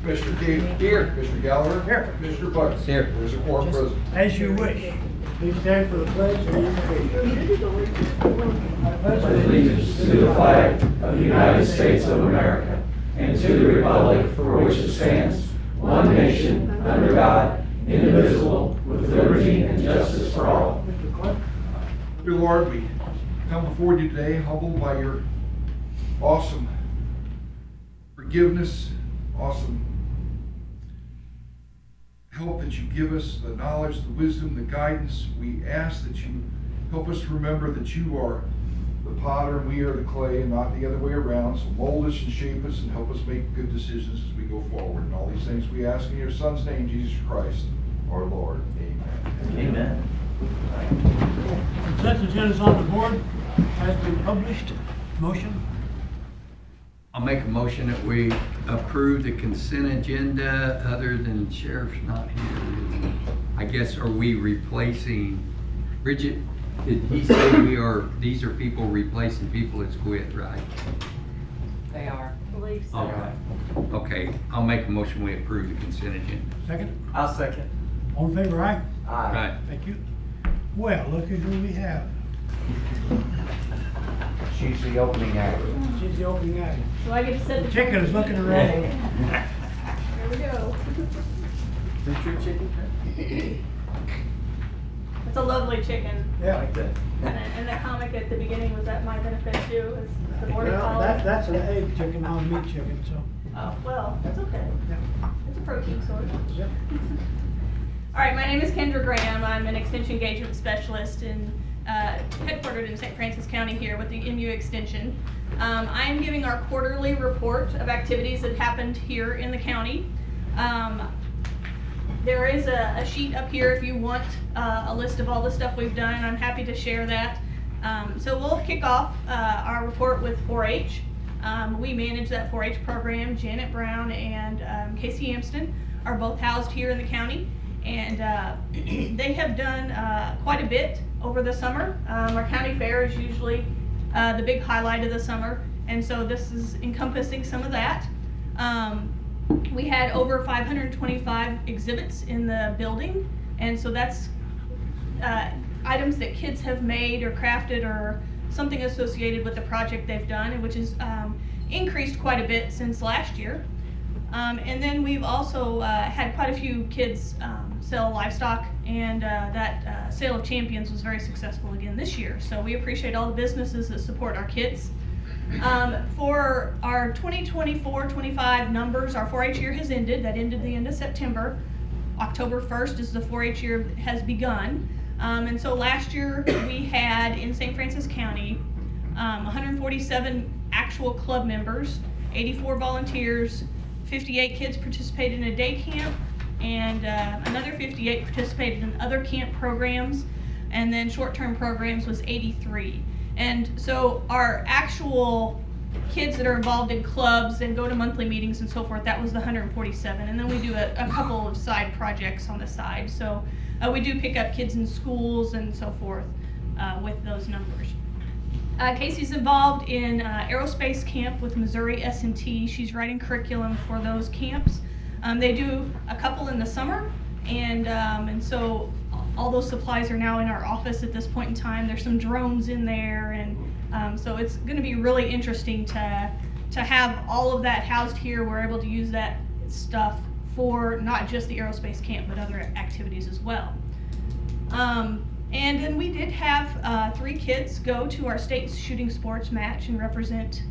Commissioner Dean. Here. Commissioner Gallagher. Here. Commissioner Buck. Here. There's a quorum present. As you wish. Please stand for the pledge and invocation. Allegiance to the flag of the United States of America and to the republic for which it stands, one nation, under God, indivisible, with liberty and justice for all. Mr. Clerk. Dear Lord, we come before you today humbled by your awesome forgiveness, awesome help that you give us, the knowledge, the wisdom, the guidance. We ask that you help us to remember that you are the potter and we are the clay and not the other way around. So mold us and shape us and help us make good decisions as we go forward. And all these things we ask in your Son's name, Jesus Christ, our Lord. Amen. Amen. Consent agenda is on the board, has been published. Motion. I'll make a motion that we approve the consent agenda other than sheriff's not here. I guess, are we replacing, Bridget, did he say these are people replacing people that's quit, right? They are. I believe so. Okay. Okay, I'll make a motion we approve the consent agenda. Second. I'll second. All in favor, aye? Right. Thank you. Well, look at who we have. She's the opening act. She's the opening act. Do I get to set the Chicken is looking around. Here we go. Is that your chicken? It's a lovely chicken. Yeah. that. And the comic at the beginning was at my benefit too, is the border Well, collie. that's an egg chicken, not a meat chicken, so. Oh, well, that's okay. Yeah. It's a protein source. Yep. All right, my name is Kendra Graham. I'm an extension engagement specialist headquartered in St. Francis County here with the MU Extension. I am giving our quarterly report of activities that happened here in the county. There is a sheet up here if you want a list of all the stuff we've done, and I'm happy to share that. So we'll kick off our report with 4-H. We manage that 4-H program. Janet Brown and Casey Amston are both housed here in the county, and they have done quite a bit over the summer. Our county fair is usually the big highlight of the summer, and so this is encompassing some of that. We had over 525 exhibits in the building, and so that's items that kids have made or crafted or something associated with the project they've done, and which has increased quite a bit since last year. And then we've also had quite a few kids sell livestock, and that sale of champions was very successful again this year. So we appreciate all the businesses that support our kids. For our 2024-25 numbers, our 4-H year has ended. That ended the end of September. October 1st is the 4-H year has begun. And so last year we had in St. Francis County 147 actual club members, 84 volunteers, 58 kids participated in a day camp, and another 58 participated in other camp programs, and then short-term programs was 83. And so our actual kids that are involved in clubs and go to monthly meetings and so forth, that was the 147. And then we do a couple of side projects on the side. So we do pick up kids in schools and so forth with those numbers. Casey's involved in aerospace camp with Missouri S&T. She's writing curriculum for those camps. They do a couple in the summer, and so all those supplies are now in our office at this point in time. There's some drones in there, and so it's going to be really interesting to have all of that housed here. We're able to use that stuff for not just the aerospace camp, but other activities as well. And then we did have 3 kids go to our state shooting sports match and represent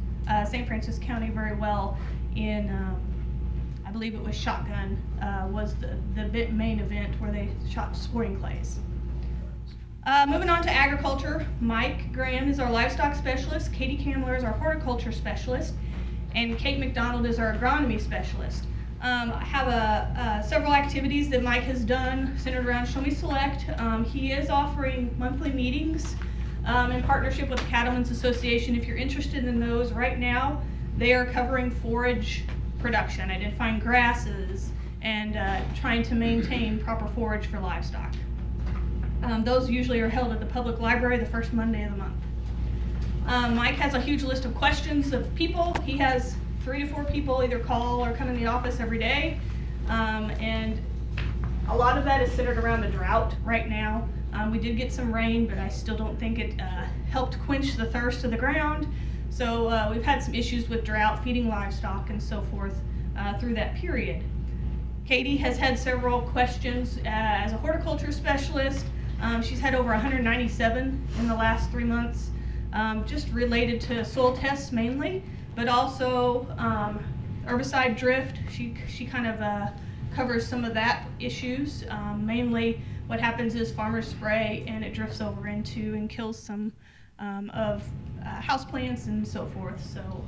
St. Francis County very well in, I believe it was shotgun, was the main event where they shot sporting clays. Moving on to agriculture, Mike Graham is our livestock specialist, Katie Kamler is our horticulture specialist, and Kate McDonald is our agronomy specialist. I have several activities that Mike has done centered around Show Me Select. He is offering monthly meetings in partnership with the Cattlemen's Association. If you're interested in those right now, they are covering forage production, identifying grasses, and trying to maintain proper forage for livestock. Those usually are held at the public library the first Monday of the month. Mike has a huge list of questions of people. He has 3 to 4 people either call or come in the office every day. And a lot of that is centered around the drought right now. We did get some rain, but I still don't think it helped quench the thirst of the ground. So we've had some issues with drought, feeding livestock and so forth through that period. Katie has had several questions as a horticulture specialist. She's had over 197 in the last 3 months, just related to soil tests mainly, but also herbicide drift. She kind of covers some of that issues. Mainly what happens is farmers spray and it drifts over into and kills some of houseplants and so forth. So,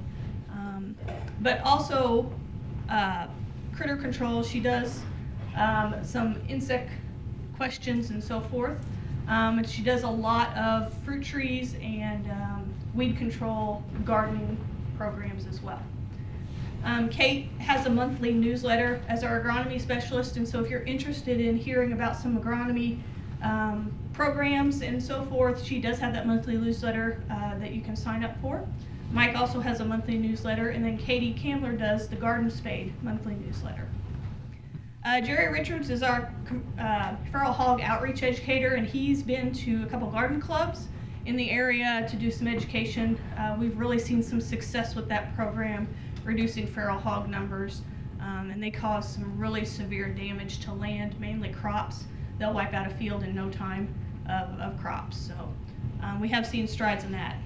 but also critter control. She does some insect questions and so forth. And she does a lot of fruit trees and weed control gardening programs as well. Kate has a monthly newsletter as our agronomy specialist, and so if you're interested in hearing about some agronomy programs and so forth, she does have that monthly newsletter that you can sign up for. Mike also has a monthly newsletter, and then Katie Kamler does the Garden Spade monthly newsletter. Jerry Richards is our feral hog outreach educator, and he's been to a couple garden clubs in the area to do some education. We've really seen some success with that program, reducing feral hog numbers, and they cause some really severe damage to land, mainly crops. They'll wipe out a field in no time of crops, so we have seen strides in that.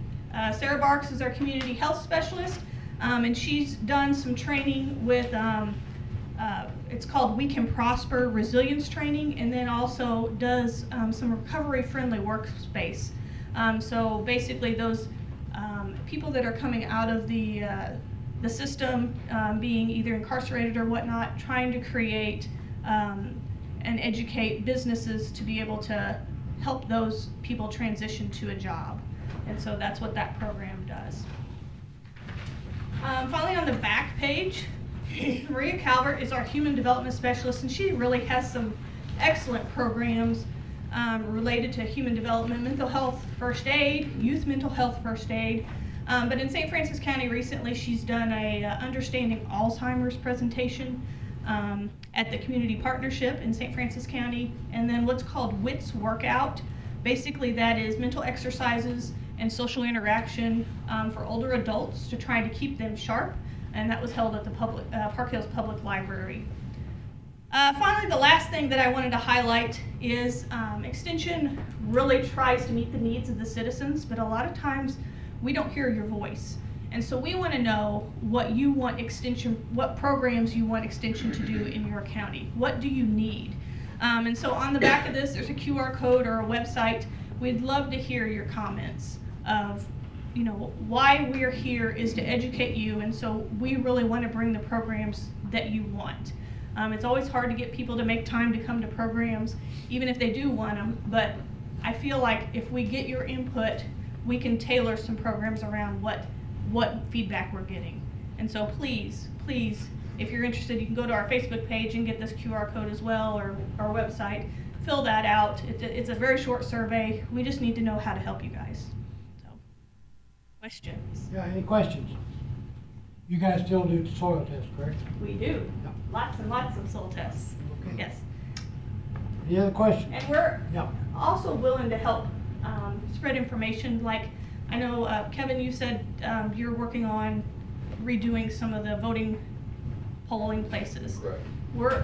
Sarah Barks is our community health specialist, and she's done some training with it's called We Can Prosper resilience training, and then also does some recovery-friendly workspace. So basically, those people that are coming out of the system, being either incarcerated or whatnot, trying to create and educate businesses to be able to help those people transition to a job. And so that's what that program does. Finally, on the back page, Maria Calvert is our human development specialist, and she really has some excellent programs related to human development, mental health first aid, youth mental health first aid. But in St. Francis County recently, she's done a Understanding Alzheimer's presentation at the Community Partnership in St. Francis County, and then what's called WITS Workout. Basically, that is mental exercises and social interaction for older adults to try to keep them sharp, and that was held at the Park Hills Public Library. Finally, the last thing that I wanted to highlight is Extension really tries to meet the needs of the citizens, but a lot of times we don't hear your voice. And so we want to know what you want Extension, what programs you want Extension to do in your county. What do you need? And so on the back of this, there's a QR code or a website. We'd love to hear your comments of, you know, why we're here is to educate you, and so we really want to bring the programs that you want. It's always hard to get people to make time to come to programs, even if they do want them, but I feel like if we get your input, we can tailor some programs around what feedback we're getting. And so please, if you're interested, you can go to our Facebook page and get this QR code as well, or our website. Fill that out. It's a very short survey. We just need to know how to help you guys. So, questions? Yeah, any questions? You guys still do the soil test, correct? We do. Yeah. Lots and lots of soil tests. Okay. Yes. Any other questions? And we're Yeah. also willing to help spread information. Like, I know, Kevin, you said you're working on redoing some of the voting polling places. Correct. We're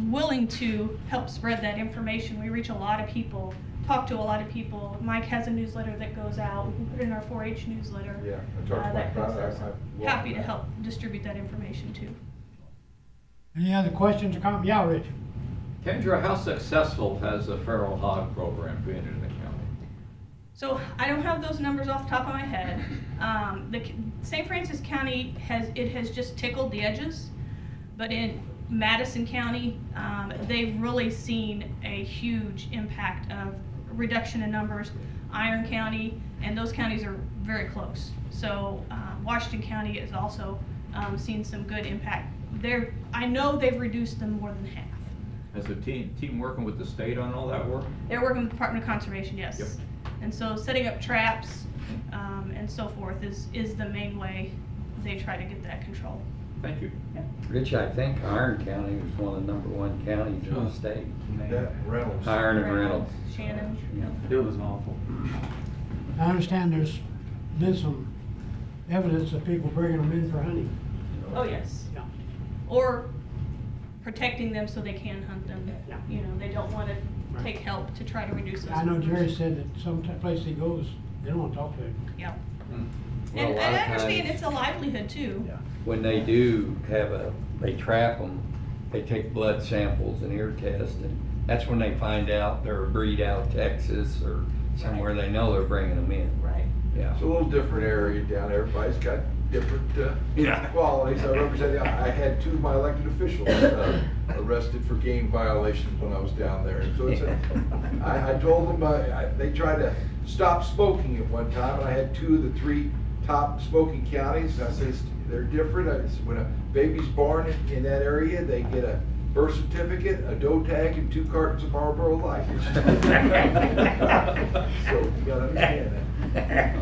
willing to help spread that information. We reach a lot of people, talk to a lot of people. Mike has a newsletter that goes out. We can put it in our 4-H newsletter. Yeah, I talked to Mike about that. Happy to help distribute that information too. Any other questions or comments? Yeah, Richard. Kendra, how successful has the feral hog program been in the county? So I don't have those numbers off the top of my head. St. Francis County has just tickled the edges, but in Madison County, they've really seen a huge impact of reduction in numbers. Iron County, and those counties are very close. So Washington County has also seen some good impact. I know they've reduced them more than half. Has the team working with the state on all that work? They're working with the Department of Conservation, yes. Yep. And so setting up traps and so forth is the main way they try to get that control. Thank you. Rich, I think Iron County was one of the #1 counties in the state. That Reynolds. Iron and Reynolds. Shannon. Yeah. It was awful. I understand there's been some evidence of people bringing them in for hunting. Oh, yes. Yeah. Or protecting them so they can hunt them. Yeah. You know, they don't want to Right. take help to try to reduce those. I know Jerry numbers. said that some place he goes, they don't want to talk to him. Yeah. Well, And a lot I of understand times- it's a livelihood too. When they do they trap them, they take blood samples and ear tests, and that's when they find out they're a breed out of Texas or somewhere they know they're bringing them in. Right. Yeah. It's a little different area down there. Everybody's got different Yeah. qualities. I represent, I had 2 of my elected officials arrested for game violations when I was down there. So it's I told them, they tried to stop smoking at one time, and I had 2 of the 3 top smoking counties. And I said, they're different. I said, when a baby's born in that area, they get a birth certificate, a doe tag, and 2 cartons of Marlboro Light. So you gotta understand that.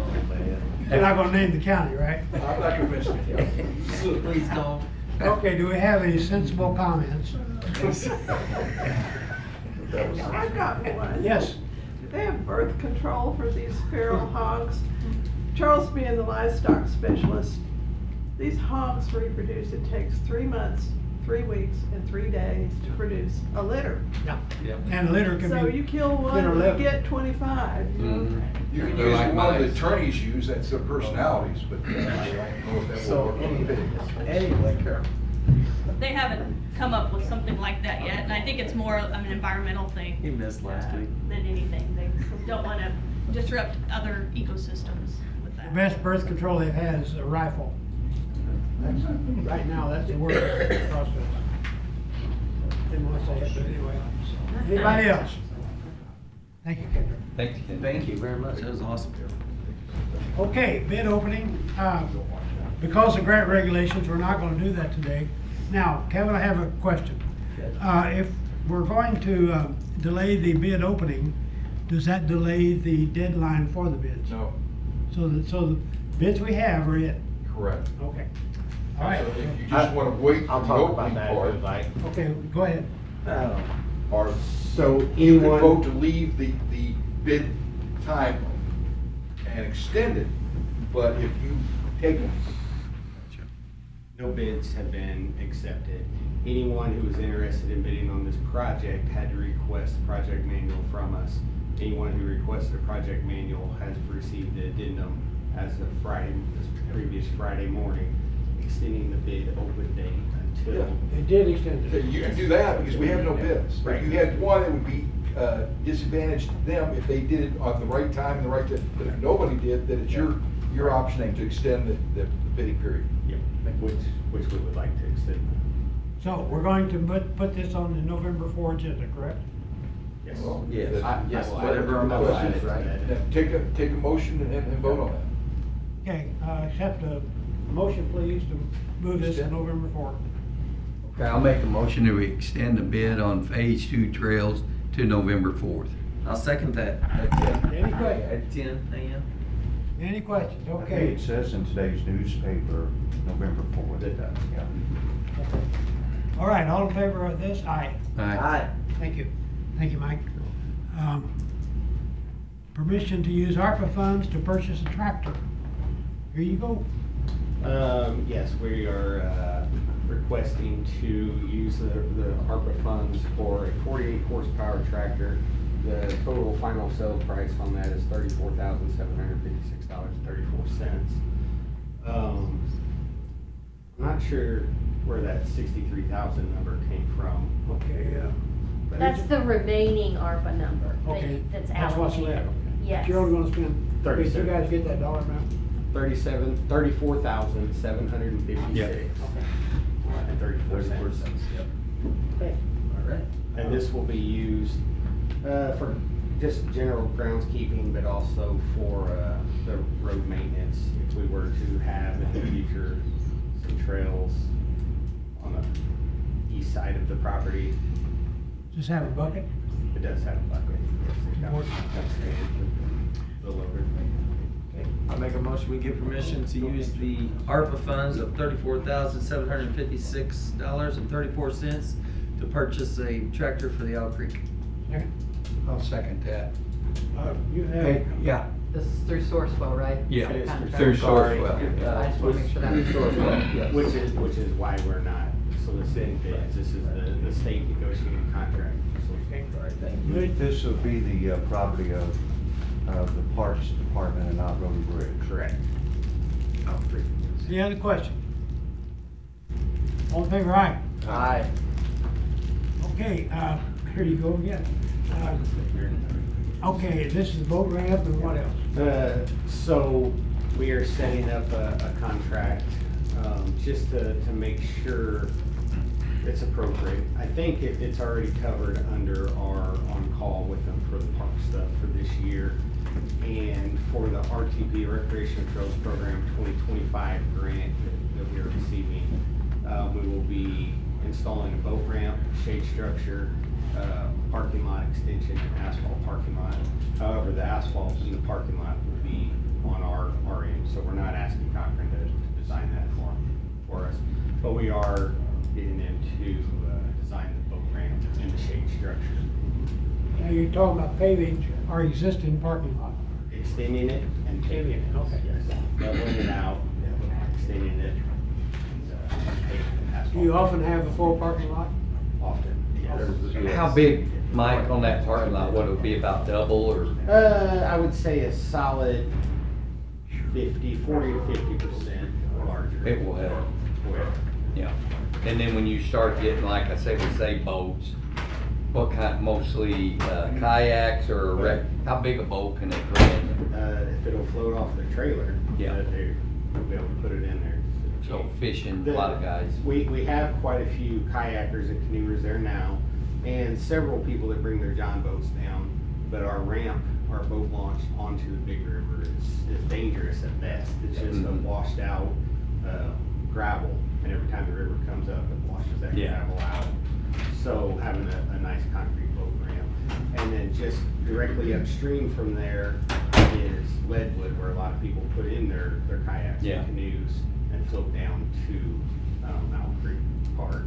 You're not gonna name the county, right? I'm not gonna mention it. Please don't. Okay, do we have any sensible comments? I've got one. Yes. Do they have birth control for these feral hogs? Charles being the livestock specialist, these hogs reproduce, it takes 3 months, 3 weeks, and 3 days to produce a litter. Yeah. Yeah. And litter can So be, you kill 10 or one, you 11. get 25, you know? Mhm. You can They're use like the one the mice. attorneys use, that's their personalities, but I don't know if that will So, work. anyway, They haven't come up with something like that yet, and I think it's more of an environmental thing. he missed last week. Than anything. They don't want to disrupt other ecosystems with the that. best birth control they've had is a rifle. That's, right now, that's the worst process. Didn't want to say it, but anyway. Anybody else? Thank you, Kendra. Thanks, Ken. Thank you very much. That was awesome. Okay, bid opening. Because of grant regulations, we're not gonna do that today. Now, Kevin, I have a question. If we're going to delay the bid opening, does that delay the deadline for the bids? No, So the bids we have are it? correct. Okay. All right. So if you just wanna wait for I'll the talk about opening that if part, you'd like. Okay, go ahead. or So you can vote anyone, to leave the bid time and extend it, but if you take no bids have been accepted. Anyone who was interested in bidding on this project had to request a project manual from us. Anyone who requested a project manual has received the addendum as of Friday, this previous Friday morning, extending the bid open date until. It did extend it. You can do that because we have no bids. Right. If you had one, it would be disadvantage to them if they did it on the right time and the right day. But if nobody did, then it's your option to extend the bidding period. Yep, which we would like to extend. So we're going to put this on the November 4 agenda, correct? Yes. Well, Yes. that's- Yes, whatever I'll the add it, question is. right. Yeah, take a motion and vote on that. Okay, accept a motion, please, to move this to Extend. November 4. Okay, I'll make a motion that we extend the bid on Phase 2 trails to November 4th. I'll second that. Any questions? At 10 a.m. Any questions? I think Okay. it says in today's newspaper, November 4th. It does. Yeah. All right, all in favor of this? Aye. Aye. Thank you. Thank you, Mike. Permission to use ARPA funds to purchase a tractor. Here you go. Yes, we are requesting to use the ARPA funds for a 48 horsepower tractor. The total final sales price on that is $34,756.34. I'm not sure where that 63,000 number came from. Okay, but That's the remaining ARPA number okay. that's That's what's allocated. left. Yes. You're only gonna spend, okay, you 37. guys get that dollar amount? 34,756. Yep. And 34 cents. Okay. All right. And this will be used for just general groundskeeping, but also for the road maintenance. If we were to have in the future some trails on the east side of the property, Just have a bucket? it does have a bucket. Yes, it's got More- the loader. I make a motion, we give permission to use the ARPA funds of $34,756.34 to purchase a tractor for the Owl Creek. Second. I'll second that. You Hey, have, yeah, This is through Sourcewell, right? yeah, It is Contract. through Sorry. Sourcewell. I just wanna make sure that. Yes. Which is why we're not soliciting bids. This is the state negotiating contract. This will be the property of the Parks Department and not Road and Bridge. Correct. any other question? All in favor, aye? Aye. Okay, here you go again. Okay, this is boat ramp and what else? So we are setting up a contract, just to make sure it's appropriate. I think it's already covered under our on-call with them for the park stuff for this year. And for the RTP Recreation Trails Program 2025 grant that we are receiving, we will be installing a boat ramp, shade structure, parking lot extension, and asphalt parking lot. However, the asphalt in the parking lot will be on our end, so we're not asking Cochran to design that for us. But we are getting them to design the boat ramp and the shade structure. Now, you're talking about paving our existing parking lot. Extending it and paving it. Okay. Yes, leveling it out, extending it, and paving the asphalt. Do you often have a full parking lot? Often, yes. How big, Mike, on that parking lot, what, it would be about double or? I would say a solid 40 to 50% larger. It will help. Will. Yeah, and then when you start getting, like I say, we say boats, what kind, mostly kayaks or how big a boat can it bring in? If it'll float off the trailer, Yeah. We'll be able to put it in there. So fishing, a lot of guys. We have quite a few kayakers and canoers there now, and several people that bring their john boats down, but our ramp, our boat launch onto the big river is dangerous at best. It's just a washed out gravel, and every time the river comes up, it washes that Yeah. gravel out. So having a nice concrete boat ramp. And then just directly upstream from there is Leadwood, where a lot of people put in their kayaks Yeah. and canoes and float down to Owl Creek Park.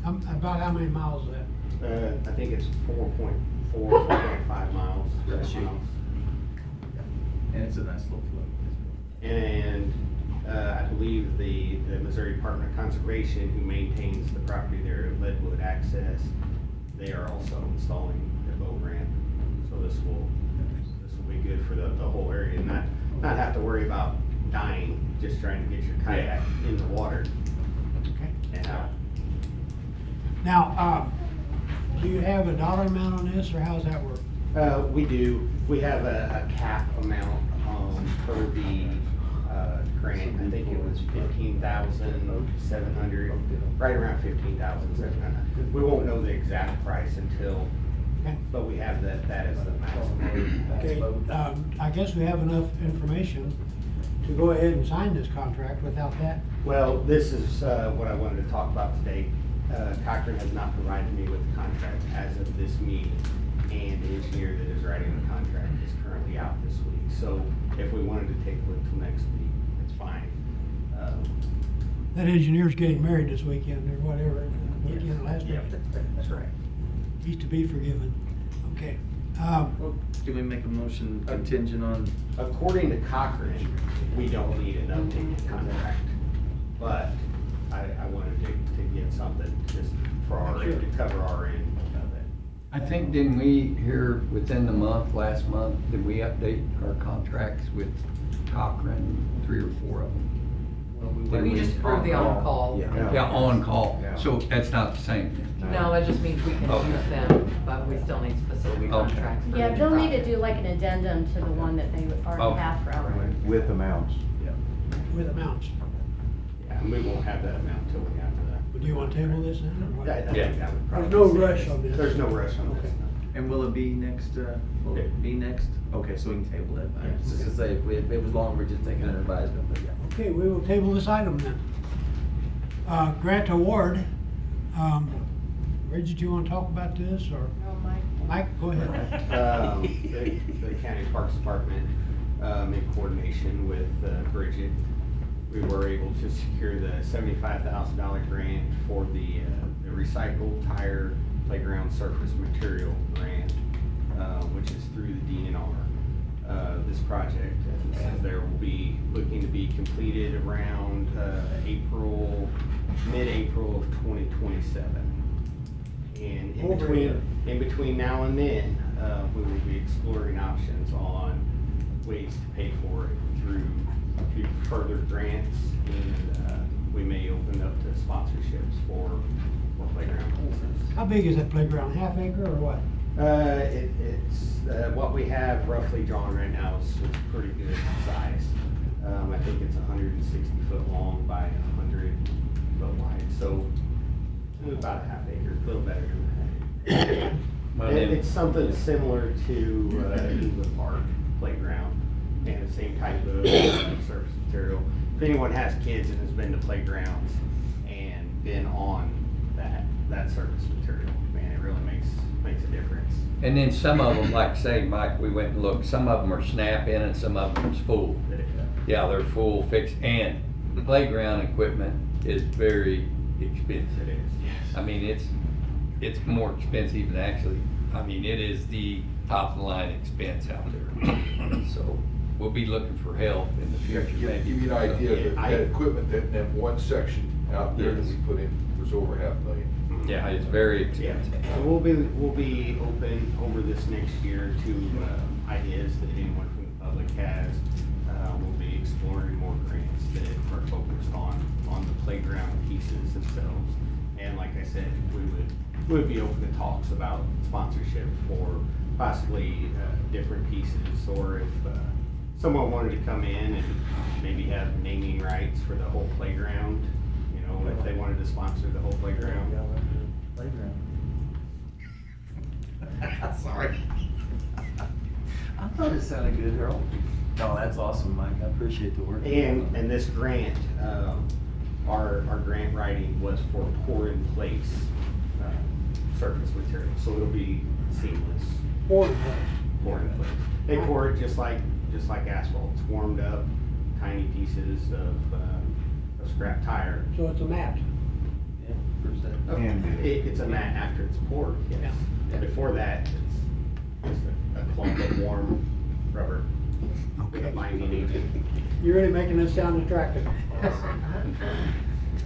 About how many miles is that? I think it's 4.5 miles. That's you. And it's a nice little float. And I believe the Missouri Department of Conservation, who maintains the property there at Leadwood Access, they are also installing the boat ramp. So this will be good for the whole area, and not have to worry about dying, just trying to get your kayak in the water Okay. and out. Now, do you have a dollar amount on this, or how's that work? We do. We have a cap amount for the grant. I think it was 15,700, right around 15,700. We won't know the exact price until, Okay. but we have that as the maximum. Okay, I guess we have enough information to go ahead and sign this contract without that. Well, this is what I wanted to talk about today. Cochran has not provided me with the contract as of this meeting, and the engineer that is writing the contract is currently out this week. So if we wanted to take a look till next week, it's fine. That engineer's getting married this weekend or whatever, weekend last week. That's right. He's to be forgiven. Okay. Well, can we make a motion contingent on? According to Cochran, we don't need an updated contract, but I wanted to get something just for our end, to cover our end of it. I think, didn't we hear within the month, last month, did we update our contracts with Cochran, 3 or 4 of them? We just approved the on-call. Yeah, on call, Yeah. so that's not the same then? No, that just means we can Okay. use them, but we still need specific Okay. contracts. for Yeah, each they'll need to project. do like an addendum to the one that they already Okay. have for our. With amounts. With amounts. Yeah, and we won't have that amount until we have Do you want to table this then? or what? I think that would probably. There's no save rush it. on this. There's no rush on this. Okay. And will it be next, Okay, so we can table it. I was just gonna say, if it was long, we're just taking an advisement, but yeah. Okay, we will table this item then. Grant award. Bridget, do you want to talk about this, or? Oh, Mike. Mike, go ahead. The county parks department in coordination with Bridget, we were able to secure the $75,000 grant for the recycled tire playground surface material grant, which is through the DNR. This project, as it says there, will be looking to be completed around mid-April of 2027. And in between now and then, we will be exploring options on ways to pay for it through further grants, and we may open up to sponsorships for playground pieces. How big is that playground, half acre or what? It's what we have roughly drawn right now is pretty good size. I think it's 160 foot long by 100 foot wide, so about a half acre, a little better than that. It's something similar to England Park playground, and the same type of surface material. If anyone has kids and has been to playgrounds and been on that surface material, man, it really makes a difference. And then some of them, like say, Mike, we went and looked, some of them are snap-in and some of them is full. Yeah, they're full fixed, and the playground equipment is very expensive. It is, yes. I mean, it's more expensive than actually, I mean, it is the top of the line expense out there. So we'll be looking for help in the future. Give maybe. you an idea, that equipment, that one section out there that we put in was over $500,000. Yeah, it's very Yeah, expensive. so we'll be open over this next year to ideas that anyone from the public has. We'll be exploring more grants that are focused on the playground pieces themselves. And like I said, we would be open to talks about sponsorship for possibly different pieces, or if someone wanted to come in and maybe have naming rights for the whole playground, you know, if they wanted to sponsor the whole playground. Sorry. I thought it sounded good, Harold. No, that's awesome, Mike. I appreciate the work. And this grant, our grant writing was for pour in place surface material, so it'll be seamless. Pour in place. They pour it just like asphalt. It's warmed up, tiny pieces of scrap tire. So it's a mat. Yeah, first that. It's a mat after it's poured, yes. Before that, it's just a clump of warm rubber with a binding agent. You're really making this sound attractive.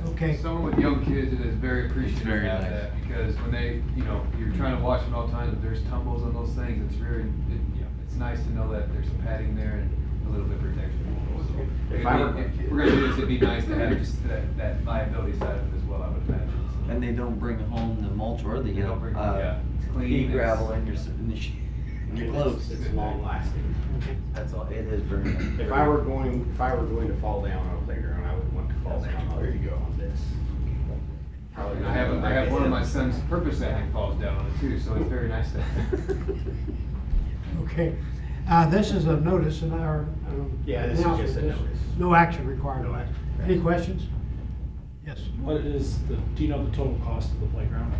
Okay. Someone with young kids, it is very appreciative to Very have nice. that, because when they, you're trying to watch them all the time, if there's tumbles on those things, it's nice to know that there's some padding there and a little bit of protection. So, If I were- if we're gonna do this, it'd be nice to have just that liability side of it as well, I would imagine. So. And they don't bring home the mulch or the, They don't bring- yeah, it's clean, pea it's- gravel in your clothes. It's long lasting. That's all, it is very nice. If I were going to fall down on a playground, I would want to fall down on this. I have one of my son's purpose, I think, falls down on it too, so it's very nice to. Okay. This is a notice and our. Yeah, this is just a notice. No action required. No action. Any questions? Yes. What is do you know the total cost of the playground?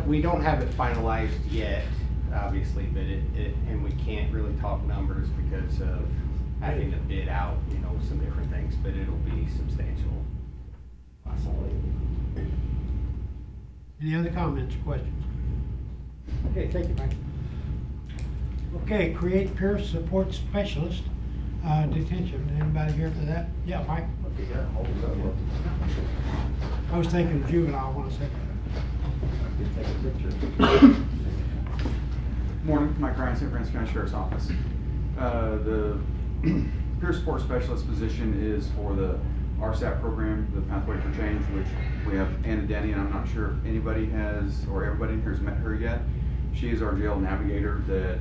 We don't have it finalized yet, obviously, but and we can't really talk numbers because of having to bid out, some different things, but it'll be substantial. Possibly. Any other comments or questions? Okay, thank you, Mike. Okay, create peer support specialist, detention. Anybody here for that? Yeah, Mike? I was thinking juvenile, 1 second. Morning, Mike Ryan, St. Francis County Sheriff's Office. The peer support specialist position is for the RSAP program, the Pathway for Change, which we have Anna Denny, and I'm not sure if anybody has, or everybody in here has met her yet. She is our jail navigator that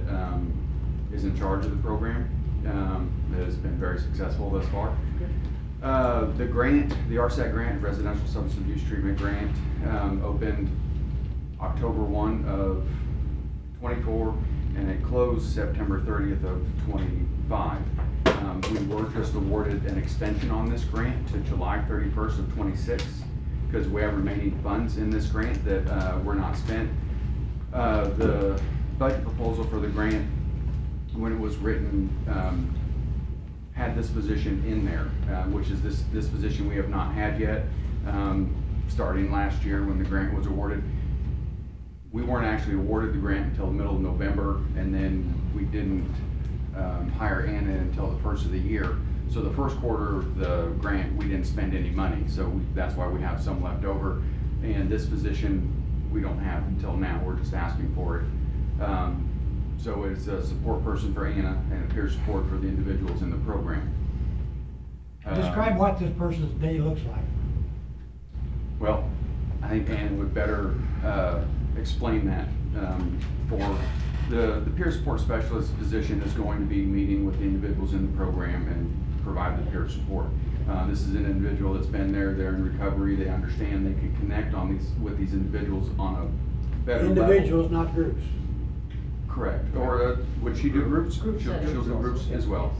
is in charge of the program, that has been very successful thus far. The grant, the RSAT grant, Residential Substance Abuse Treatment Grant, opened October 1 of 24, and it closed September 30th of 25. We were just awarded an extension on this grant to July 31st of 26, because we have remaining funds in this grant that were not spent. The budget proposal for the grant when it was written, had this position in there, which is this position we have not had yet, starting last year when the grant was awarded. We weren't actually awarded the grant until the middle of November, and then we didn't hire Anna until the first of the year. So the first quarter of the grant, we didn't spend any money, so that's why we have some left over. And this position, we don't have until now, we're just asking for it. So it's a support person for Anna and a peer support for the individuals in the program. Describe what this person's day looks like. Well, I think Anna would better explain that. For the peer support specialist position is going to be meeting with the individuals in the program and provide the peer support. This is an individual that's been there, they're in recovery, they understand, they can connect with these individuals on a better level. Individuals, not groups. Correct. Or would she do groups? She'll do groups as well.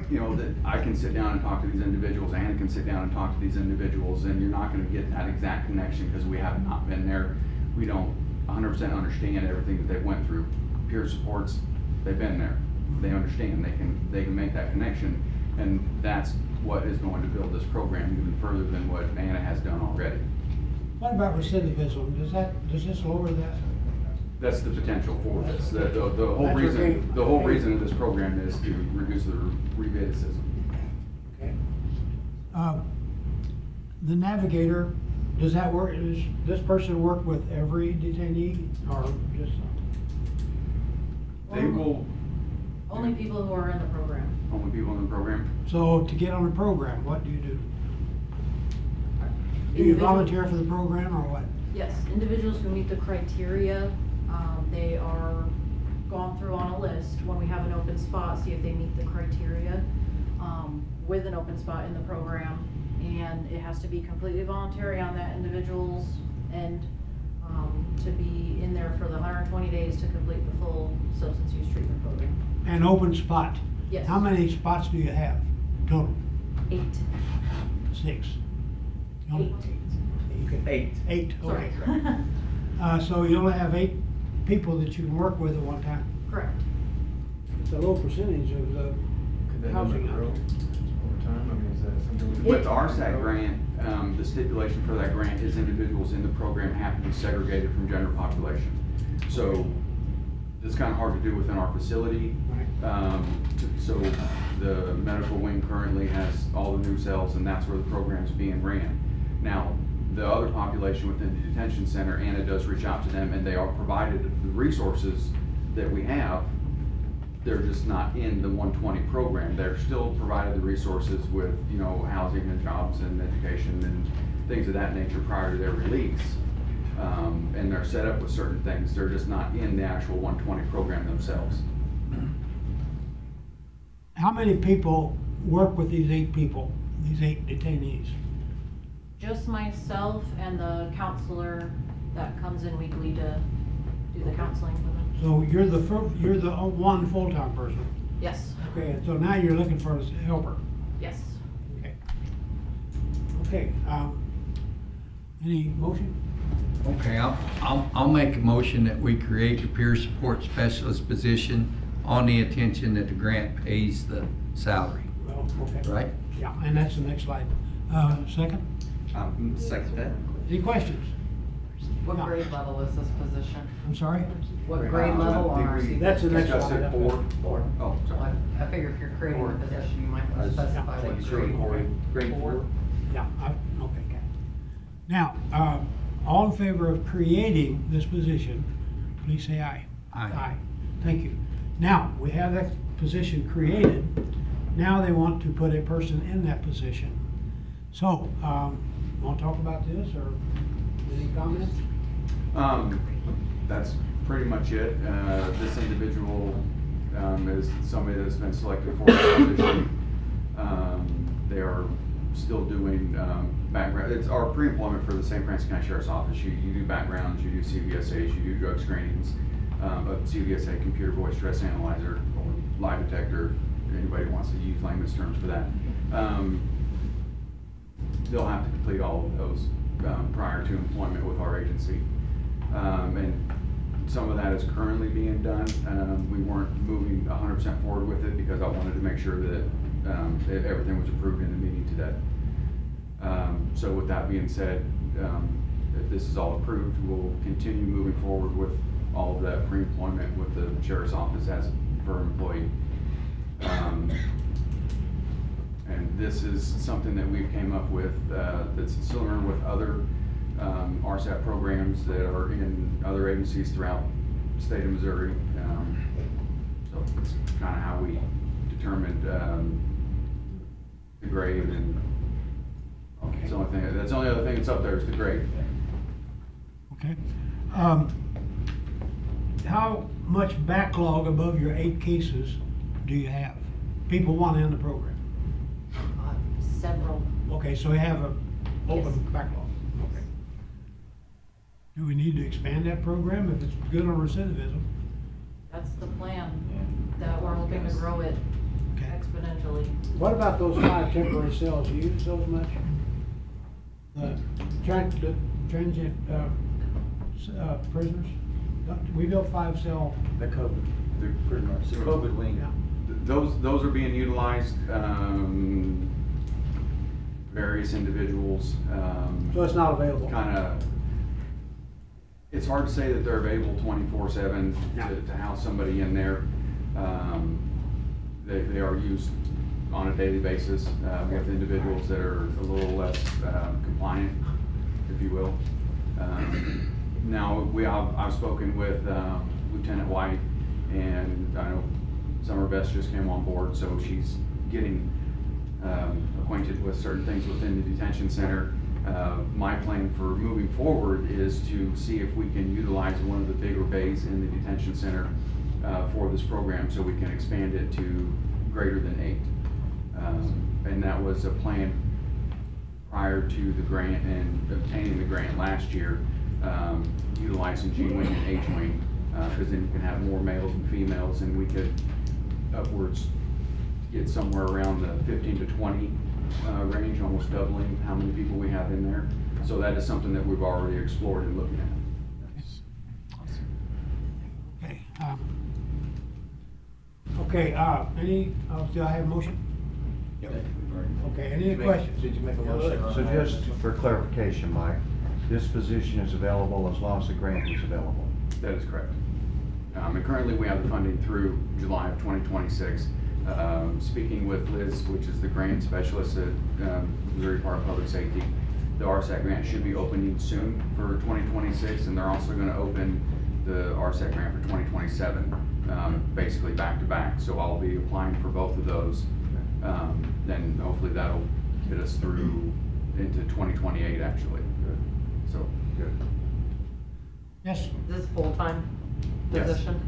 You know, that I can sit down and talk to these individuals, Anna can sit down and talk to these individuals, and you're not gonna get that exact connection because we have not been there. We don't 100% understand everything that they went through. Peer supports, they've been there. They understand, they can make that connection, and that's what is going to build this program even further than what Anna has done already. What about recidivism? Does this lower that? That's the potential for this. The whole That's reason, okay. the whole reason of this program is to reduce the recidivism. Okay. The navigator, does that work, does this person work with every detainee or just some? They will, Only people who are in the program. only people in the program. So to get on the program, what do you do? Do you Individual- volunteer for the program or what? Yes, individuals who meet the criteria, they are gone through on a list. When we have an open spot, see if they meet the criteria with an open spot in the program. And it has to be completely voluntary on that individual's end to be in there for the 120 days to complete the full substance use treatment program. An open spot? Yes. How many spots do you have total? 8. 6? 8. Okay. 8, Sorry. okay. So you only have 8 people that you can work with at one time? Correct. It's a low percentage of the Could that housing. number grow over time? I mean, is that something we? With the RSAC grant, the stipulation for that grant is individuals in the program have to be segregated from general population. So it's kind of hard to do within our facility. So the medical wing currently has all the new cells, and that's where the program's being ran. Now, the other population within the detention center, Anna does reach out to them, and they are provided the resources that we have. They're just not in the 120 program. They're still provided the resources with, you know, housing and jobs and education and things of that nature prior to their release. And they're set up with certain things. They're just not in the actual 120 program themselves. How many people work with these 8 people, these 8 detainees? Just myself and the counselor that comes in weekly to do the counseling with them. So you're the one full-time person? Yes. Okay, so now you're looking for a helper? Yes. Okay. Okay, any motion? Okay, I'll make a motion that we create a peer support specialist position on the intention that the grant pays the salary, Well, okay. right? Yeah, and that's the next slide. Second? Second that. Any questions? What No. grade level is this position? I'm sorry? What grade level on our CPS? That's the next Just slide. at 4. Oh, sorry. I figure if you're creating a position, you might want to specify what grade. Grade 4. Yeah, okay. Now, all in favor of creating this position, please say aye. Aye. Thank you. Now, we have that position created. Now they want to put a person in that position. So, want to talk about this or any comments? That's pretty much it. This individual is somebody that's been selected for the position. They are still doing background. It's our pre-employment for the St. Francis County Sheriff's Office. You do backgrounds, you do CVSAs, you do drug screenings, a CVSA computer voice stress analyzer, or lie detector. If anybody wants to use layman's terms for that. They'll have to complete all of those prior to employment with our agency. And some of that is currently being done. We weren't moving 100% forward with it because I wanted to make sure that everything was approved in the meeting today. So with that being said, if this is all approved, we'll continue moving forward with all of that pre-employment with the sheriff's office as a firm employee. And this is something that we've came up with that's similar with other RSAT programs that are in other agencies throughout the state of Missouri. So it's kind of how we determined the grade, and that's the only other thing that's up there is the grade. Okay. How much backlog above your 8 cases do you have? People want in the program? Several. Okay, so you have a open Yes. backlog. Okay. Do we need to expand that program if it's good on recidivism? That's the plan, that we're hoping to grow it Okay. exponentially. What about those 5 temporary cells? You use those much? The transient prisoners? We built 5 cell. The COVID, pretty much, the COVID wing. Yeah. Those are being utilized, various individuals. So it's not available? It's hard to say that they're available 24/7 to house somebody in there. They are used on a daily basis with individuals that are a little less compliant, if you will. Now, I've spoken with Lieutenant White, and I know Summer Best just came on board, so she's getting acquainted with certain things within the detention center. My plan for moving forward is to see if we can utilize one of the bigger bays in the detention center for this program, so we can expand it to greater than 8. And that was a plan prior to the grant and obtaining the grant last year, utilizing G-Wing and H-Wing, because then you can have more males and females, and we could upwards get somewhere around the 15 to 20 range, almost doubling how many people we have in there. So that is something that we've already explored and looking at. Okay. Do I have a motion? Okay, any questions? Did you make a motion? So just for clarification, Mike, this position is available as long as the grant is available? That is correct. And currently we have the funding through July of 2026. Speaking with Liz, which is the grant specialist at Missouri Department of Public Safety, the RSAT grant should be opening soon for 2026, and they're also going to open the RSAT grant for 2027, basically back to back. So I'll be applying for both of those. Then hopefully that'll get us through into 2028 actually. So good. Yes. This is full-time Yes. position?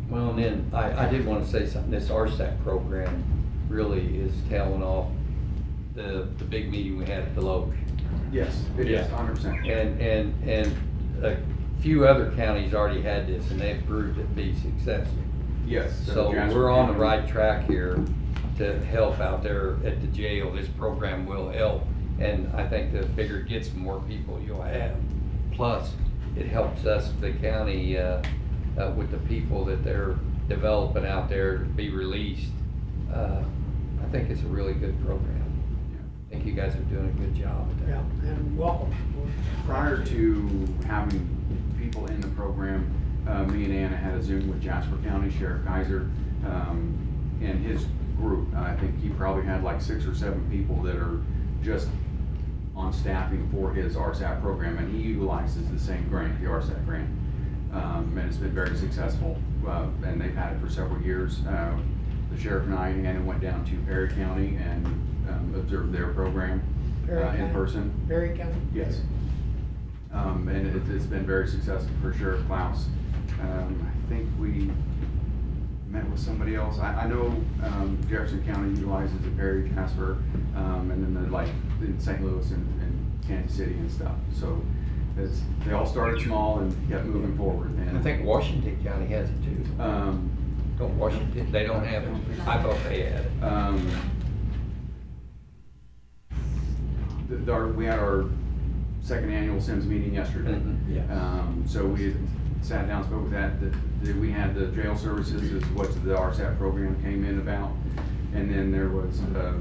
Well, and then I did want to say something. This RSAT program really is tailing off the big meeting we had at the Loach. Yes, it is 100%. And a few other counties already had this, and they've proved it to be successful. Yes. So Jasper we're on the County. right track here to help out there at the jail. This program will help, and I think the bigger it gets, the more people you'll have. Plus, it helps us, the county, with the people that they're developing out there to be released. I think it's a really good program. I think you guys are doing a good job with that. Yeah, and welcome. Prior to having people in the program, me and Anna had a Zoom with Jasper County Sheriff Kaiser and his group. I think he probably had like 6 or 7 people that are just on staffing for his RSAT program, and he utilizes the same grant, the RSAT grant. And it's been very successful, and they've had it for several years. The sheriff and I, Anna, went down to Perry County and observed their program in person. Perry County? Yes. And it's been very successful for Sheriff Klaus. I think we met with somebody else. I know Jefferson County utilizes the Perry, Jasper, and then like in St. Louis and Kansas City and stuff. So they all started small and kept moving forward. And I think Washington County has it too. Don't Washington, they don't have it? I thought they had it. We had our second annual Sims meeting yesterday. Yeah. So we had sat down, spoke with that we had the jail services is what the RSAP program came in about. And then there was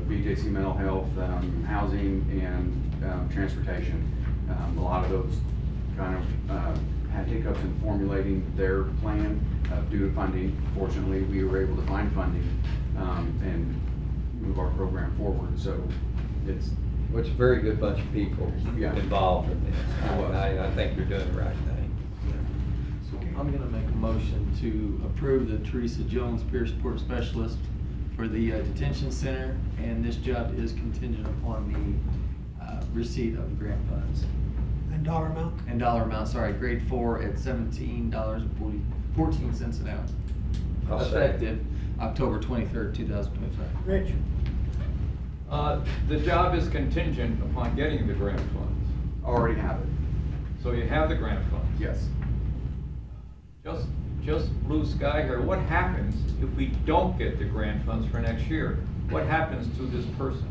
BJC mental health, housing, and transportation. A lot of those kind of had hiccups in formulating their plan due to funding. Fortunately, we were able to find funding and move our program forward. So it's Which is a very good bunch of people Yeah. involved in this. I think you're doing the right thing. So I'm gonna make a motion to approve the Teresa Jones peer support specialist for the detention center, and this job is contingent upon the receipt of the grant funds. And dollar amount? And dollar amount, sorry, grade 4 at $17.14 an hour. I'll second. Effective October 23rd, 2025. Rich? The job is contingent upon getting the grant funds. already have it. So you have the grant funds. Yes. Just blue sky here. What happens if we don't get the grant funds for next year? What happens to this person?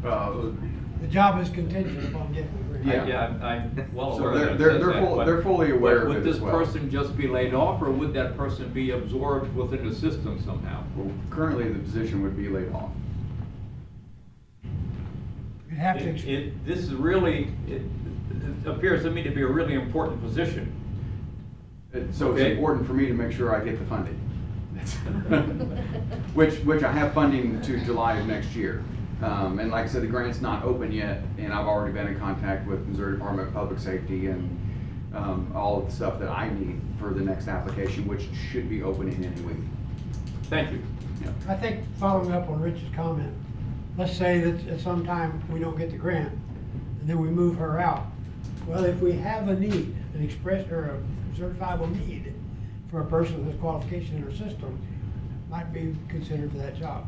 The job is contingent upon getting the grant. Yeah. I'm well So aware they're- that it says that, but- they're fully aware of but it as well. Would this person just be laid off, or would that person be absorbed within the system somehow? Well, currently the position would be laid off. You'd have to, This is really, it appears to me to be a really important position. So it's Okay. important for me to make sure I get the funding. Which I have funding to July of next year. And like I said, the grant's not open yet, and I've already been in contact with Missouri Department of Public Safety and all of the stuff that I need for the next application, which should be opening any week. Thank you. Yeah. I think following up on Rich's comment, let's say that at some time we don't get the grant, and then we move her out. Well, if we have a need, an express or a certifiable need for a person with this qualification in our system, might be considered for that job.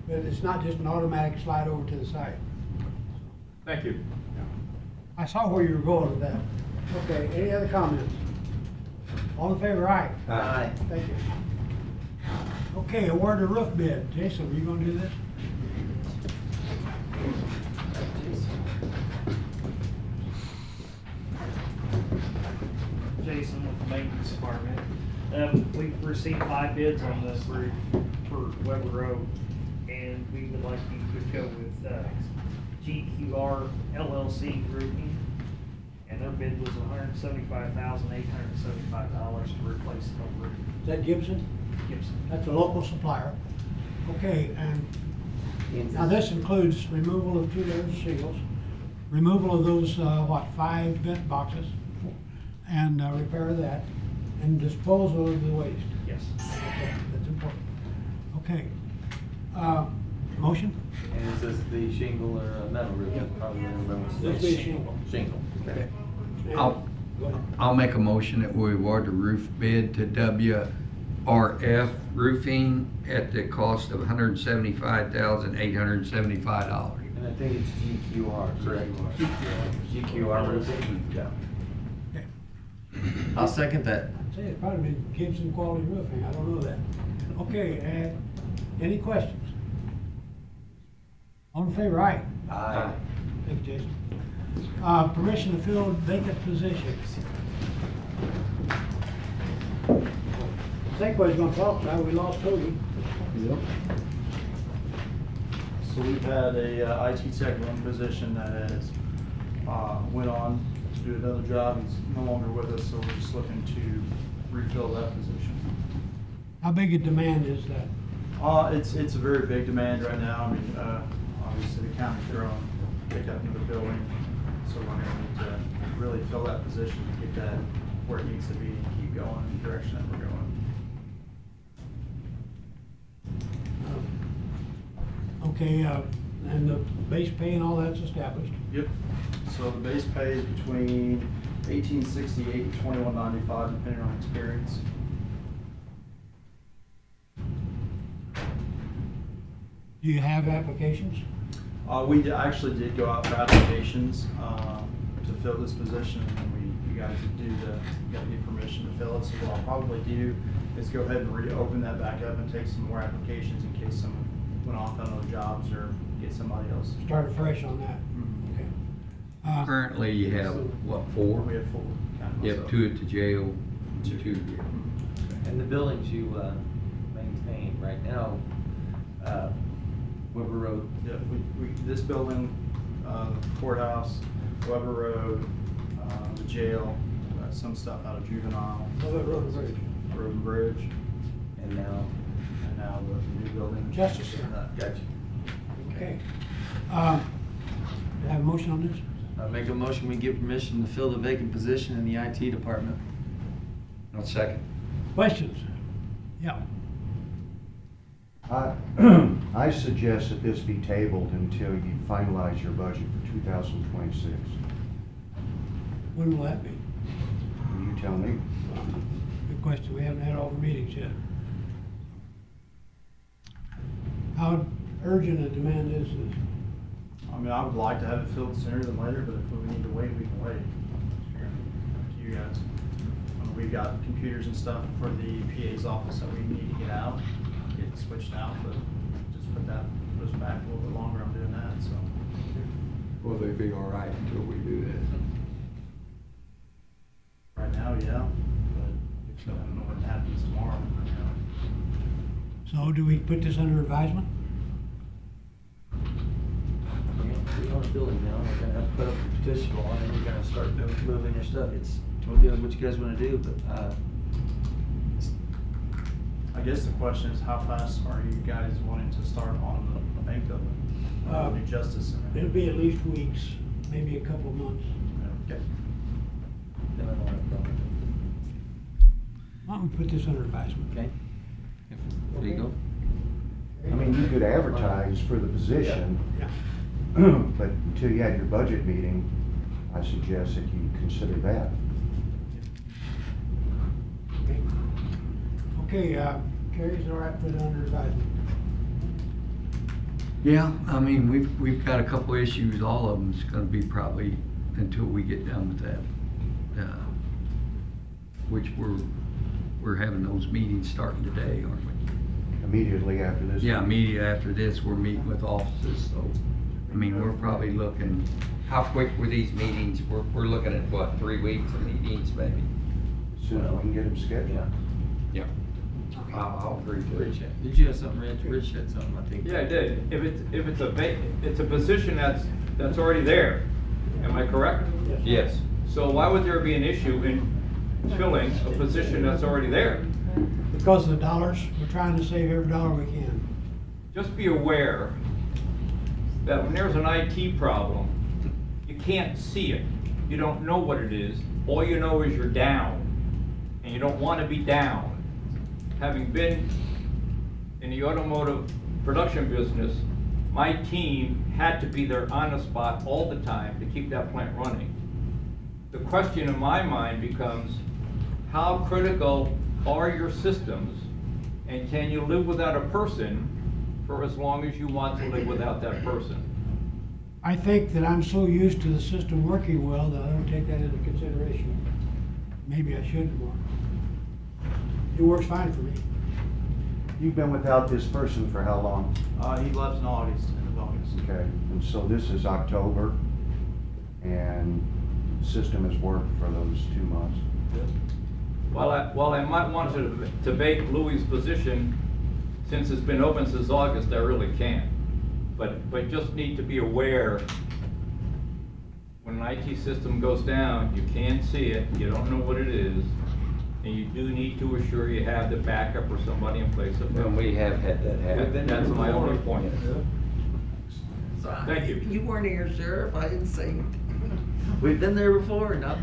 But it's not just an automatic slide over to the side. Thank you. I saw where you were going with that. Okay, any other comments? All in favor, aye? Aye. Thank you. Okay, award the roof bid. Jason, are you gonna do this? Jason with the maintenance department. We've received 5 bids on this roof for Weber Road, and we would like you to go with GQR LLC Roofing. And their bid was $175,875 to replace the roof. Is that Gibson? Gibson. That's a local supplier. Okay, and now this includes removal of 2 layers of shingles, removal of those, 5 vent boxes, and repair of that, and disposal of the waste. Yes. Okay, that's important. Okay. Motion? And is this the shingle or metal roof? Probably remember. This is shingle. Shingle, okay. Go ahead. I'll make a motion that we award the roof bid to WRF Roofing at the cost of $175,875. And I think it's GQR, correct? GQR roofing? Yeah. Okay. I'll second that. I'd say it's probably been Gibson Quality Roofing, I don't know that. Okay, any questions? All in favor, aye? Aye. Thank you, Jason. Permission to fill vacant positions. Segway's gonna talk now, we lost Toby. Yep. So we've had a IT tech one position that has went on to do another job. He's no longer with us, so we're just looking to refill that position. How big a demand is that? It's a very big demand right now. I mean, obviously the county's growing, picked up into the building, so we're gonna need to really fill that position to get that where it needs to be and keep going in the direction that we're going. Okay, and the base pay and all that's established. Yep. So the base pay is between $18.68 and $21.95, depending on experience. Do you have applications? We actually did go out for applications to fill this position, and then you guys got to get permission to fill it. So what I'll probably do is go ahead and reopen that back up and take some more applications in case someone went off on other jobs or get somebody else. Start fresh on that. Mhm. Okay. Currently, you have, what, 4? We have 4. counting You have myself. 2 at the jail, 2 here. And the buildings you maintain right now, Weber Road. Yeah, this building, courthouse, Weber Road, the jail, some stuff out of juvenile. Road and Bridge. Road and Bridge, And now, and now the new building. Justice Center. gotcha. Okay. Do I have a motion on this? I make a motion, we give permission to fill the vacant position in the IT department. I'll second. Questions? Yeah. I suggest that this be tabled until you finalize your budget for 2026. When will that be? You tell me. Good question. We haven't had all the meetings yet. How urgent a demand is this? I mean, I would like to have it filled sooner than later, but if we need to wait, we can wait. Up to you guys. We've got computers and stuff for the PA's office that we need to get out, get switched out, but just put us back a little bit longer on doing that, so. Will they be all right until we do this? Right now, yeah, but I don't know what happens tomorrow. So do we put this under advisement? We own a building now, we're gonna have to put up a petition on and you're gonna start moving your stuff. It's totally what you guys wanna do, but, I guess the question is, how fast are you guys wanting to start on the bank building? New Justice Center? It'll be at least weeks, maybe a couple of months. Okay. then I don't have a problem. Why don't we put this under advisement? Okay? There you go. I mean, you could advertise for the position, Yeah. but until you have your budget meeting, I suggest that you consider that. Okay. Okay, Carrie, is it all right to put it under advisement? Yeah, I mean, we've got a couple issues, all of them's gonna be probably until we get done with that. Which we're having those meetings starting today, aren't we? Immediately after this. Yeah, immediately after this, we're meeting with offices, so, I mean, we're probably looking, how quick were these meetings? We're looking at what, 3 weeks of meetings maybe? As soon as we can get them scheduled. Yeah. I'll agree to it. Rich, did you have something, Rich? Rich had something, I think. Yeah, I did. If it's a position that's already there, am I correct? Yes. So why would there be an issue in filling a position that's already there? Because of the dollars, we're trying to save every dollar we can. Just be aware that when there's an IT problem, you can't see it. You don't know what it is. All you know is you're down, and you don't want to be down. Having been in the automotive production business, my team had to be there on the spot all the time to keep that plant running. The question in my mind becomes, how critical are your systems, and can you live without a person for as long as you want to live without that person? I think that I'm so used to the system working well that I don't take that into consideration. Maybe I should more. It works fine for me. You've been without this person for how long? He left in August, end of August. Okay, and so this is October, and the system has worked for those 2 months. While I might want to debate Louis' position, since it's been open since August, I really can't. But just need to be aware, when an IT system goes down, you can't see it, you don't know what it is, and you do need to assure you have the backup or somebody in place of And we have had that happen. That's my only point. Thank you. You weren't here, Sheriff, I didn't say anything. We've been there before, not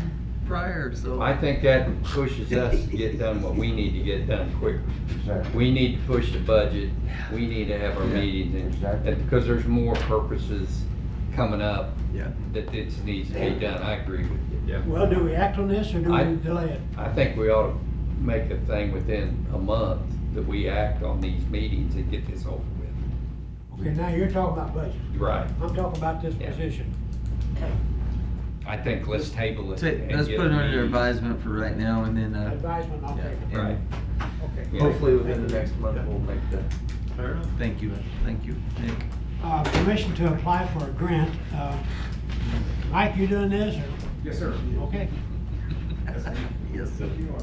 prior, so. I think that pushes us to get done what we need to get done quicker. Exactly. We need to push the budget, we need to have our Yeah, meetings, exactly. and because there's more purposes coming up Yeah. that this needs to be done, I agree with you. Yeah. Well, do we act on this or do I- we delay it? I think we ought to make a thing within a month that we act on these meetings and get this over with. Okay, now you're talking about budget. Right. I'm talking about this Yeah. position. I think let's table it. and Let's get put it a under meeting. advisement for right now, and then, Advisement, I'll take it. and Right. Okay. Yeah. hopefully within the next month, we'll make that. Fair enough. Thank you, Nick. Permission to apply for a grant. Mike, you doing this, or? Yes, sir. Okay. Yes, sir. You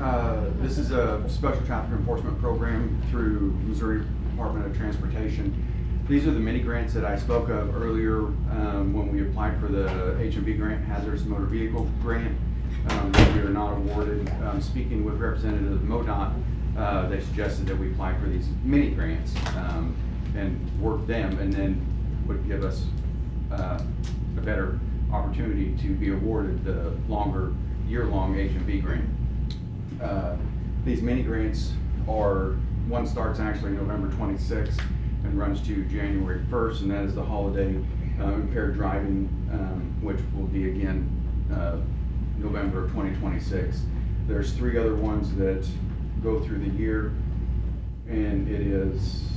are. This is a special traffic enforcement program through Missouri Department of Transportation. These are the mini grants that I spoke of earlier when we applied for the HMV grant, Hazardous Motor Vehicle Grant. That we are not awarded. Speaking with Representative MoDOT, they suggested that we apply for these mini grants and work them, and then would give us a better opportunity to be awarded the longer, year-long HMV grant. These mini grants are, one starts actually November 26th and runs to January 1st, and that is the holiday impaired driving, which will be again November of 2026. There's 3 other ones that go through the year, and it is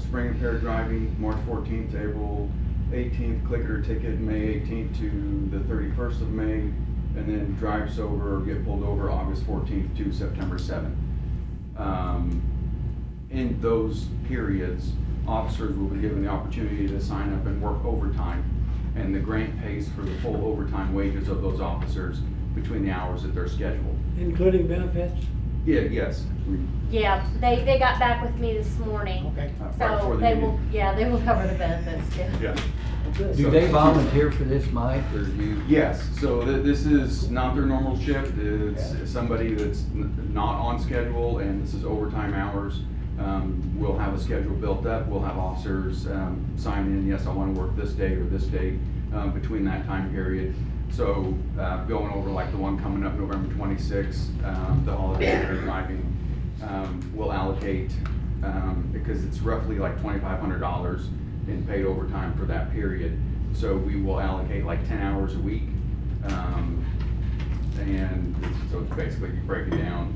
spring impaired driving, March 14th to April 18th, clicker ticket May 18th to the 31st of May, and then drive sober or get pulled over August 14th to September 7th. In those periods, officers will be given the opportunity to sign up and work overtime, and the grant pays for the full overtime wages of those officers between the hours that they're scheduled. Including benefits? Yeah, yes. Yeah, they got back with me this morning. Okay. Right before So the they meeting. will, yeah, they will cover the benefits too. Yeah. Do they volunteer for this, Mike, or do you? Yes, so this is not their normal shift, it's somebody that's not on schedule, and this is overtime hours. We'll have a schedule built up, we'll have officers sign in, yes, I want to work this day or this day between that time period. So going over like the one coming up November 26th, the holiday impaired driving, we'll allocate, because it's roughly like $2,500 in paid overtime for that period. So we will allocate like 10 hours a week. And so it's basically, you break it down,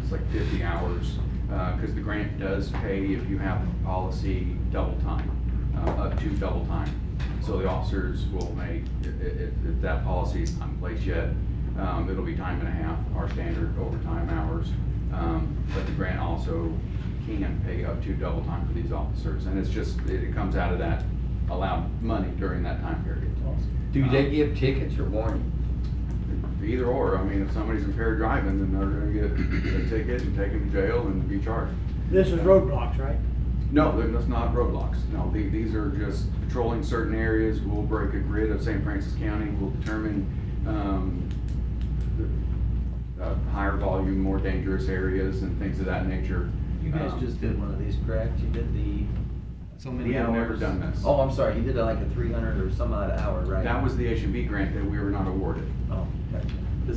it's like 50 hours. Because the grant does pay if you have a policy double time, up to double time. So the officers will make, if that policy is not in place yet, it'll be time and a half, our standard overtime hours. But the grant also can pay up to double time for these officers, and it's just, it comes out of that allowed money during that time period. Do they give tickets or warning? Either or, I mean, if somebody's impaired driving, then they're gonna get a ticket and taken to jail and be charged. This is roadblocks, right? No, that's not roadblocks. No, these are just patrolling certain areas. We'll break a grid of St. Francis County. We'll determine higher volume, more dangerous areas and things of that nature. You guys just did one of these, correct? You did the so many We have hours. never done this. Oh, I'm sorry. You did like a 300 or some odd hour, right? That was the HMV grant that we were not awarded. Oh, okay.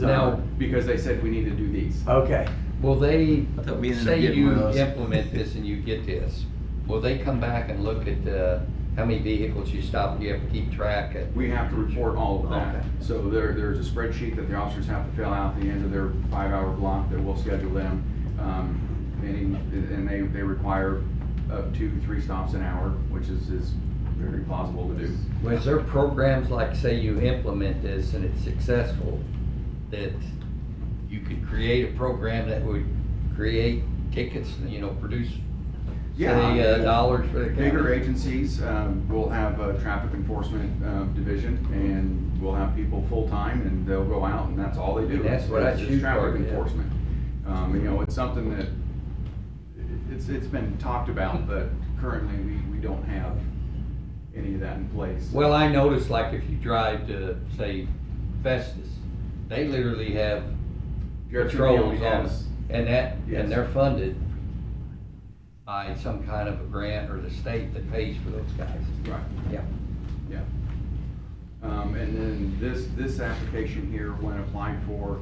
Now, Because they said we need to do these. Okay. will they, I thought we ended say up getting you one of those. implement this and you get this, will they come back and look at how many vehicles you stop, you have to keep track of? We have to report all of that. Okay. So there's a spreadsheet that the officers have to fill out at the end of their 5-hour block that we'll schedule them. And they require up to 3 stops an hour, which is very plausible to do. Was there programs like, say you implement this and it's successful, that you could create a program that would create tickets, produce, say, dollars for the county? Bigger agencies will have a traffic enforcement division, and we'll have people full-time, and they'll go out, and that's all they do. That's what I It's choose traffic for, yeah. enforcement. It's something that, it's been talked about, but currently we don't have any of that in place. Well, I noticed, like, if you drive to, say, Festus, they literally have Jefferson patrols County on, has- and Yes. they're funded by some kind of a grant or the state that pays for those guys. Right. Yeah. Yeah. And then this application here, when applied for,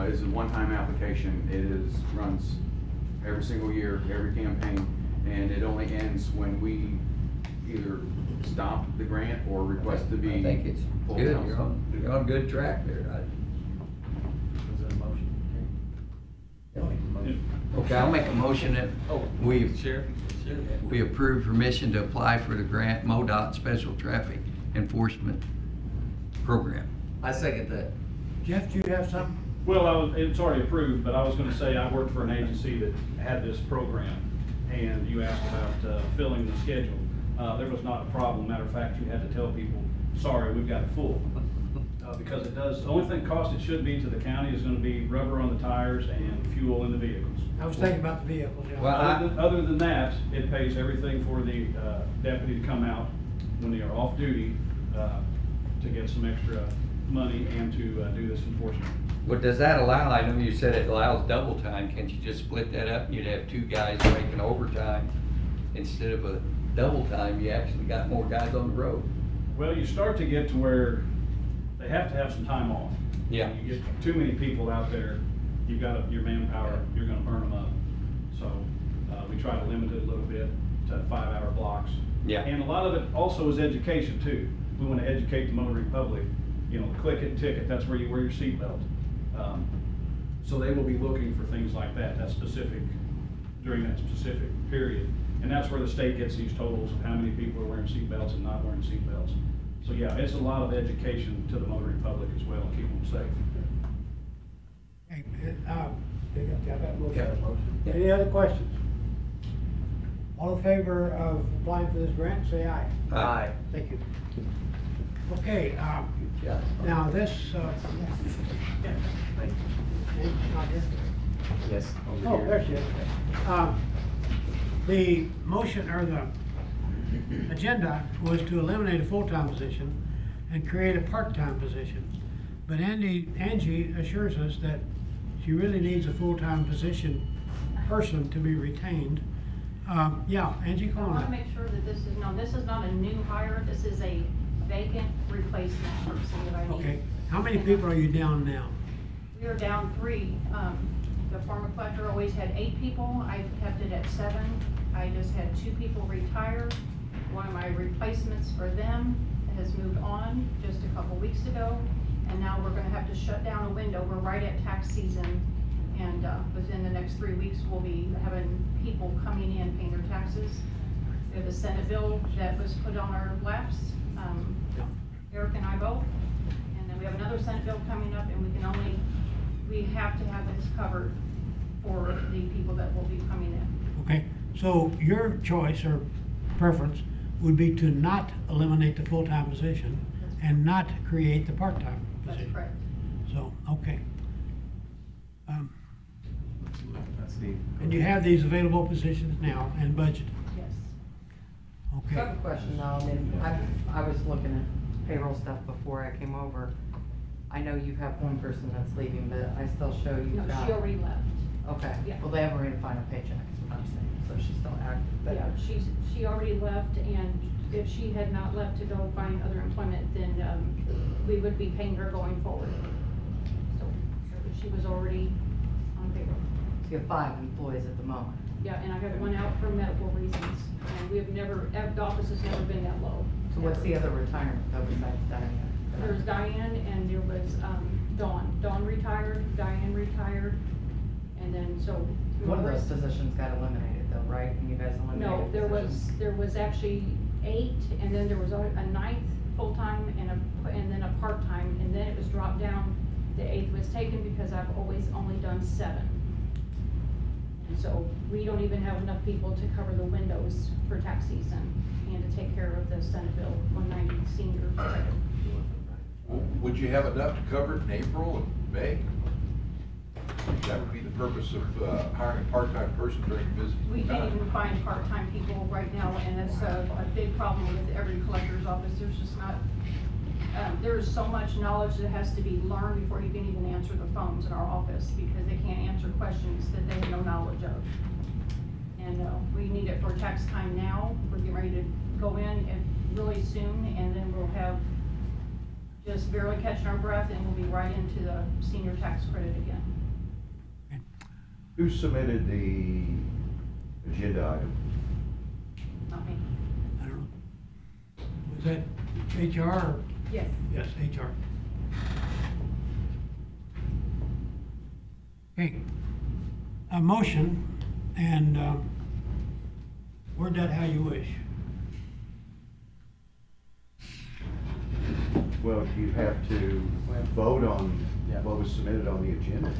is a one-time application. It runs every single year, every campaign, and it only ends when we either stop the grant or request to be. I think it's pulled good, out. you're on good track there. Was that a motion? Okay, I'll make a motion that we Sheriff? we approve permission to apply for the grant MoDOT Special Traffic Enforcement Program. I second that. Jeff, do you have something? Well, it's already approved, but I was gonna say, I worked for an agency that had this program, and you asked about filling the schedule. There was not a problem. Matter of fact, you had to tell people, sorry, we've got it full. Because it does, the only thing cost it should be to the county is gonna be rubber on the tires and fuel in the vehicles. I was thinking about the vehicles, yeah. Well, Other than that, it pays everything for the deputy to come out when they are off duty to get some extra money and to do this enforcement. Well, does that allow, I know you said it allows double time, can't you just split that up? You'd have 2 guys making overtime instead of a double time, you actually got more guys on the road. Well, you start to get to where they have to have some time off. Yeah. You get too many people out there, you've got your manpower, you're gonna burn them up. So, we try to limit it a little bit to 5-hour blocks. Yeah. And a lot of it also is education too. We wanna educate the motoring public, you know, click it, ticket, that's where you wear your seatbelt. So they will be looking for things like that, specific, during that specific period. And that's where the state gets these totals of how many people are wearing seatbelts and not wearing seatbelts. So yeah, it's a lot of education to the motoring public as well, and keep them safe. Okay, they got that motion. Any other questions? All in favor of applying for this grant, say aye. Aye. Thank you. Okay, now this, Anne's not here? Yes. Oh, there she is. The motion, or the agenda was to eliminate a full-time position and create a part-time position. But Angie assures us that she really needs a full-time person to be retained. Yeah, Angie, I come want to on. make sure that this is not a new hire, this is a vacant replacement person that I need. Okay, how many people are you down now? We are down 3. The former collector always had 8 people, I kept it at 7. I just had 2 people retire. One of my replacements for them has moved on just a couple weeks ago, and now we're gonna have to shut down a window. We're right at tax season, and within the next 3 weeks, we'll be having people coming in paying their taxes. We have a Senate bill that was put on our laps, Eric and I both, and then we have another Senate bill coming up, and we have to have this covered for the people that will be coming in. Okay, so your choice or preference would be to not eliminate the full-time position and not create the part-time That's position. correct. So, okay. That's the. And you have these available positions now and budgeted? Yes. I Okay. have a question though, I mean, I was looking at payroll stuff before I came over. I know you have one person that's leaving, but I still show you No, got. she already left. Okay, Yeah. well, they haven't already final paycheck, is what I'm saying, so she's still active, but. Yeah, she already left, and if she had not left to go find other employment, then, we would be paying her going forward. So, she was already on payroll. So you have 5 employees at the moment. Yeah, and I have one out for medical reasons, and we have never, the office has never been that low. So what's the other retirement though besides Diane? There's Diane, and there was, Dawn. Dawn retired, Diane retired, and then, so. One of those positions got eliminated though, right? And you guys eliminated No, positions? there was actually 8, and then there was a 9th full-time and then a part-time, and then it was dropped down. The 8th was taken because I've always only done 7. And so we don't even have enough people to cover the windows for tax season and to take care of the Senate Bill 190 senior. Would you have enough to cover it in April and May? That would be the purpose of hiring a part-time person during business We can't time. even find part-time people right now, and it's a big problem with every collector's office. There's just not, there's so much knowledge that has to be learned before you can even answer the phones in our office, because they can't answer questions that they have no knowledge of. And we need it for tax time now. We're getting ready to go in really soon, and then we'll have just barely catching our breath, and we'll be right into the senior tax credit again. Who submitted the agenda item? Not me. I don't know. Was that HR or? Yes. Yes, HR. Okay, a motion, and word that how you wish. Well, you have to vote on Yeah. what was submitted on the agenda.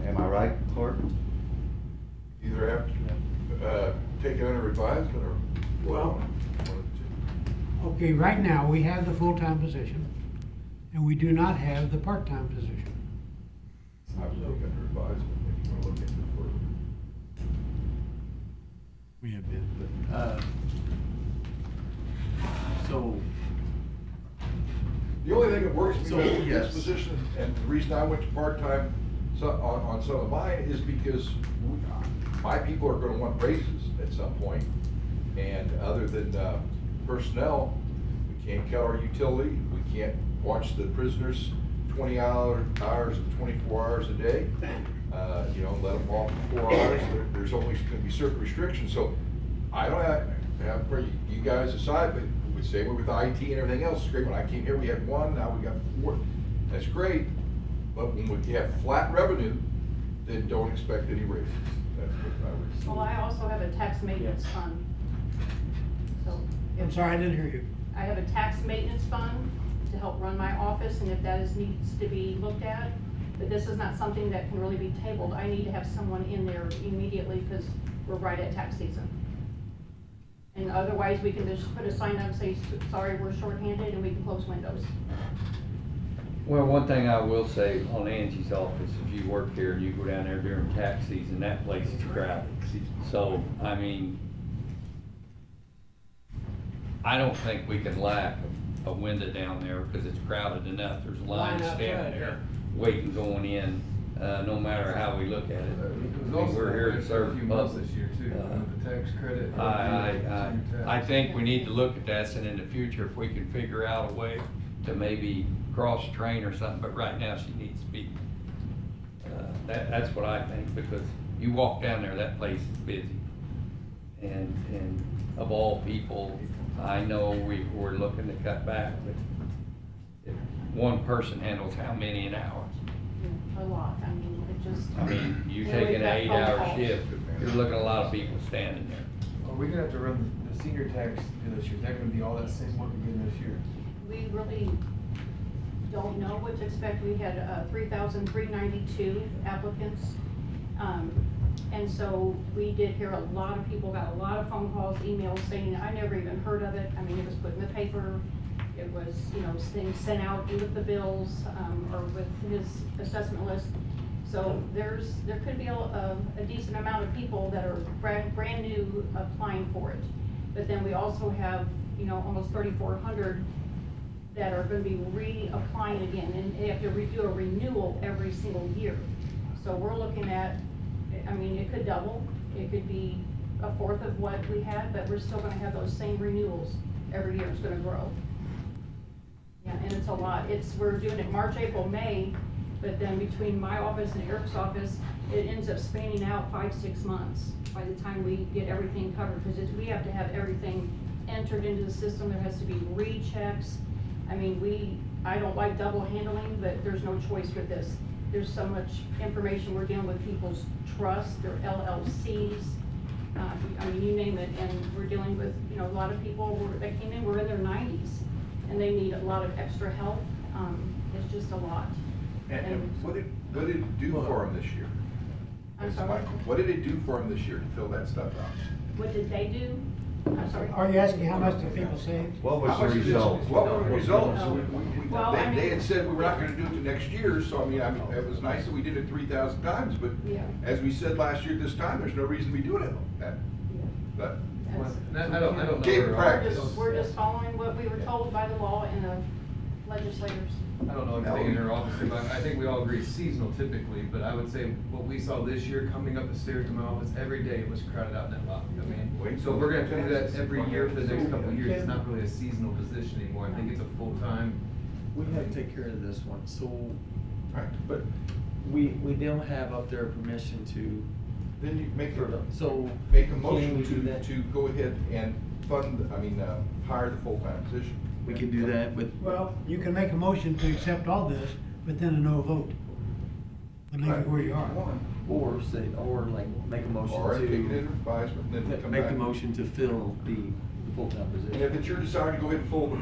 Am I right, Clark? Either have to, take it under advisement or. Well- Okay, right now, we have the full-time position, and we do not have the part-time position. I would take under advisement if you wanna look into it further. We have been. So, The only thing that works me So, with this yes. position, and the reason I went to part-time on some of mine, is because my people are gonna want raises at some point. And other than, personnel, we can't cut our utility, we can't watch the prisoners 20 hours and 24 hours a day. You know, let them off for 4 hours, there's always gonna be certain restrictions, so I don't have, for you guys aside, but we say we're with IT and everything else, it's great. When I came here, we had 1, now we got 4, that's great. But when we have flat revenue, then don't expect any raises, that's what I would say. Well, I also have a tax maintenance fund. So. I'm sorry, I didn't hear you. I have a tax maintenance fund to help run my office, and if needs to be looked at, but this is not something that can really be tabled. I need to have someone in there immediately, because we're right at tax season. And otherwise, we can just put a sign up, say, sorry, we're shorthanded, and we can close windows. Well, one thing I will say on Angie's office, if you work here and you go down there during tax season, that place is crowded. So, I mean, I don't think we can lack a window down there because it's crowded enough. There's lines Line standing outside, there waiting going in, no matter how we look at it. It was I mean, also we're here to for a serve few the months public. this year too, with the tax credit. I think we need to look at that, and in the future, if we can figure out a way to maybe cross-train or something, but right now she needs to be. That's what I think, because you walk down there, that place is busy. And of all people, I know we're looking to cut back, but if one person handles how many an hour? A lot, I mean, it just. I mean, you Yeah, take we've an got phone 8-hour calls. shift, you're looking at a lot of people standing there. Are we gonna have to run the senior tax this year? Is that gonna be all that same work again this year? We really don't know what to expect. We had 3,392 applicants. And so we did hear a lot of people, got a lot of phone calls, emails saying, I never even heard of it. I mean, it was put in the paper. It was, you know, things sent out with the bills, or with his assessment list. So there could be a decent amount of people that are brand new applying for it. But then we also have, you know, almost 3,400 that are gonna be reapplying again, and they have to do a renewal every single year. So we're looking at, I mean, it could double, it could be a fourth of what we had, but we're still gonna have those same renewals every year. It's gonna grow. Yeah, and it's a lot. We're doing it March, April, May, but then between my office and Eric's office, it ends up spanning out 5-6 months by the time we get everything covered, because we have to have everything entered into the system. There has to be rechecks. I mean, I don't like double handling, but there's no choice with this. There's so much information. We're dealing with people's trusts, their LLCs, I mean, you name it, and we're dealing with, you know, a lot of people that came in, were in their 90s, and they need a lot of extra help. It's just a lot. And what did it do for him this year? I'm sorry, What did it do for him this year to fill that stuff out? what did they do? I'm sorry. Are you asking how much the people saved? What was How the much did it- result? What were the results? Oh. Well, I They mean- had said we were not gonna do it the next year, so I mean, it was nice that we did it 3,000 times, but Yeah. as we said last year at this time, there's no reason to be doing it. But I don't know. Gave where- practice. We're just following what we were told by the law and the legislators. I don't know everything in her office, but I think we all agree seasonal typically, but I would say what we saw this year, coming up the stairs to my office, every day it was crowded out in that lobby. I mean, so if we're gonna have to do that every year for the next couple of years. It's not really a seasonal position anymore. I think it's a full-time. we have to take care of this one, so Right. but we don't have up there permission to. Then you make So. make a can motion we do that? to go ahead and hire the full-time position. We can do that with. Well, you can make a motion to accept all this, but then a no vote. And leave it where you are. Or like make a motion Or take it to. in advisement, and then come Make back. the motion to fill the full-time And position. if it's your desire to go ahead and full,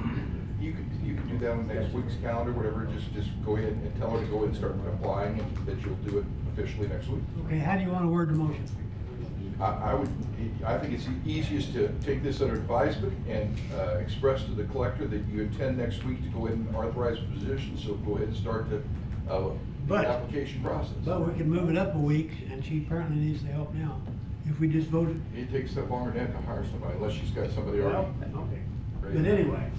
you can do that on next week's calendar, whatever, just go ahead and tell her to go ahead and start applying, and that you'll do it officially next week. Okay, how do you want to word the motion? I think it's easiest to take this under advisement and express to the collector that you intend next week to go ahead and authorize the position, so go ahead and start the application process. But we can move it up a week, and she apparently needs the help now. If we just voted. It takes that longer than that to hire somebody, unless she's got somebody already. Well, okay. ready. But anyway,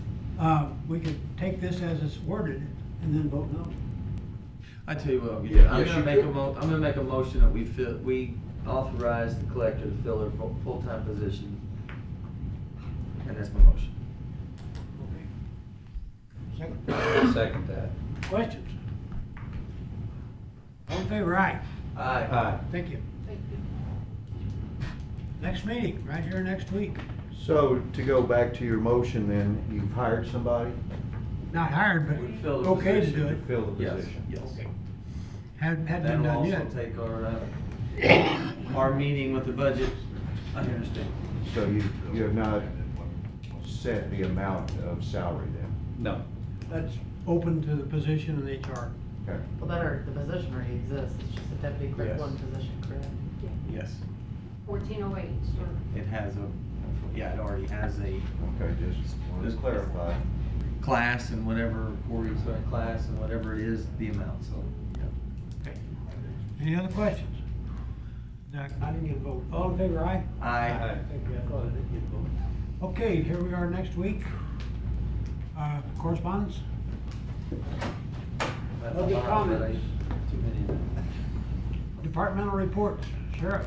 we could take this as it's worded and then vote no. I tell you what, I'm Yes, gonna you make could. I'm gonna make a motion that we authorize the collector to fill her full-time position. And that's my motion. Second. Second that. Questions? All in favor, aye. Aye. Thank you. Next meeting, right here next week. So to go back to your motion then, you've hired somebody Not hired, but We fill the okay to position. do to it. fill the Yes, position? yes. Okay. Hadn't been That'll done also yet. take our meeting with the budget under understanding. So you have not set the amount of salary then? No. That's open to the position in HR. Okay. Well, the position already exists, it's just a deputy clerk Yes. one position, correct? Yes. 1408, It has it already has a Okay, just wanted to clarify. class and whatever, Corey's got a class and whatever it is, the amount, so, yeah. Okay. Any other questions? I didn't get a vote. All in favor, aye? Aye. Thank you, I thought I didn't get a vote. Okay, here we are next week. Correspondence? Public comments? Too many of them. Departmental reports, Sheriff.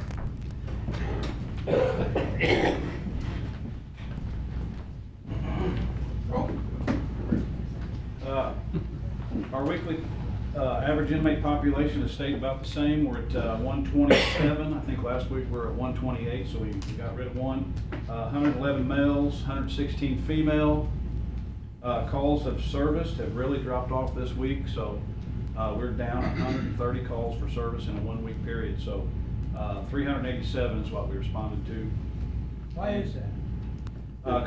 Our weekly average inmate population has stayed about the same. We're at 127. I think last week we were at 128, so we got rid of one. 111 males, 116 female. Calls of service have really dropped off this week, so we're down 130 calls for service in a 1 week period. So 387 is what we responded to. Why is that?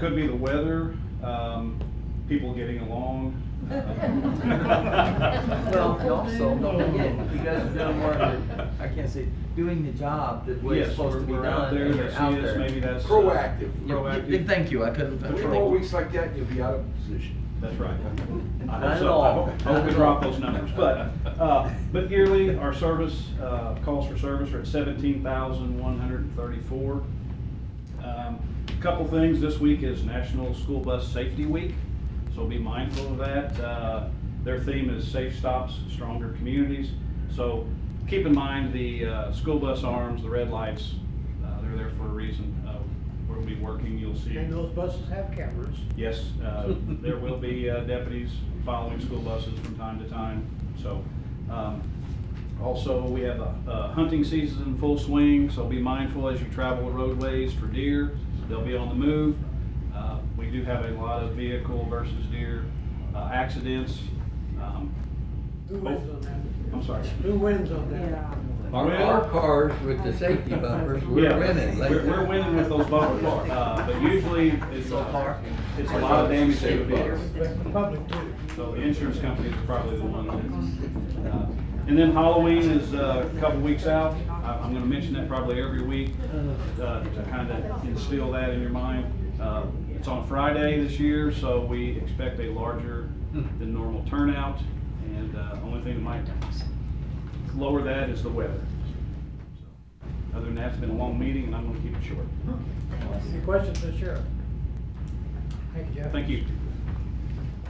Could be the weather, people getting along. Well, and also, don't forget, you guys are doing more of the, I can't say, doing the job that was Yes, supposed to be we're done. out there, and they you're see out us, there. maybe that's. Proactive. Proactive. Thank you, I couldn't. 3 more weeks like that, you'll be out of position. That's right. Not I at hope so. all. I hope we drop those numbers, but yearly, our service, calls for service are at 17,134. Couple things, this week is National School Bus Safety Week, so be mindful of that. Their theme is Safe Stops, Stronger Communities. So keep in mind the school bus arms, the red lights, they're there for a reason. We'll be working, you'll see. And those buses have cameras. Yes, there will be deputies following school buses from time to time. So, also, we have the hunting season in full swing, so be mindful as you travel the roadways for deer. They'll be on the move. We do have a lot of vehicle versus deer accidents. Who wins on that? I'm sorry. Who wins on that? Our cars with the safety bumpers, we're Yeah, winning. We're winning with those bumpers, but usually it's a lot of damage to the vehicle. The public too. So the insurance companies are probably the one that, and then Halloween is a couple weeks out. I'm gonna mention that probably every week, to kind of instill that in your mind. It's on Friday this year, so we expect a larger than normal turnout. And, only thing that might lower that is the weather. Other than that, it's been a long meeting and I'm gonna keep it short. Any questions for the sheriff? Thank you, Jeff. Thank you.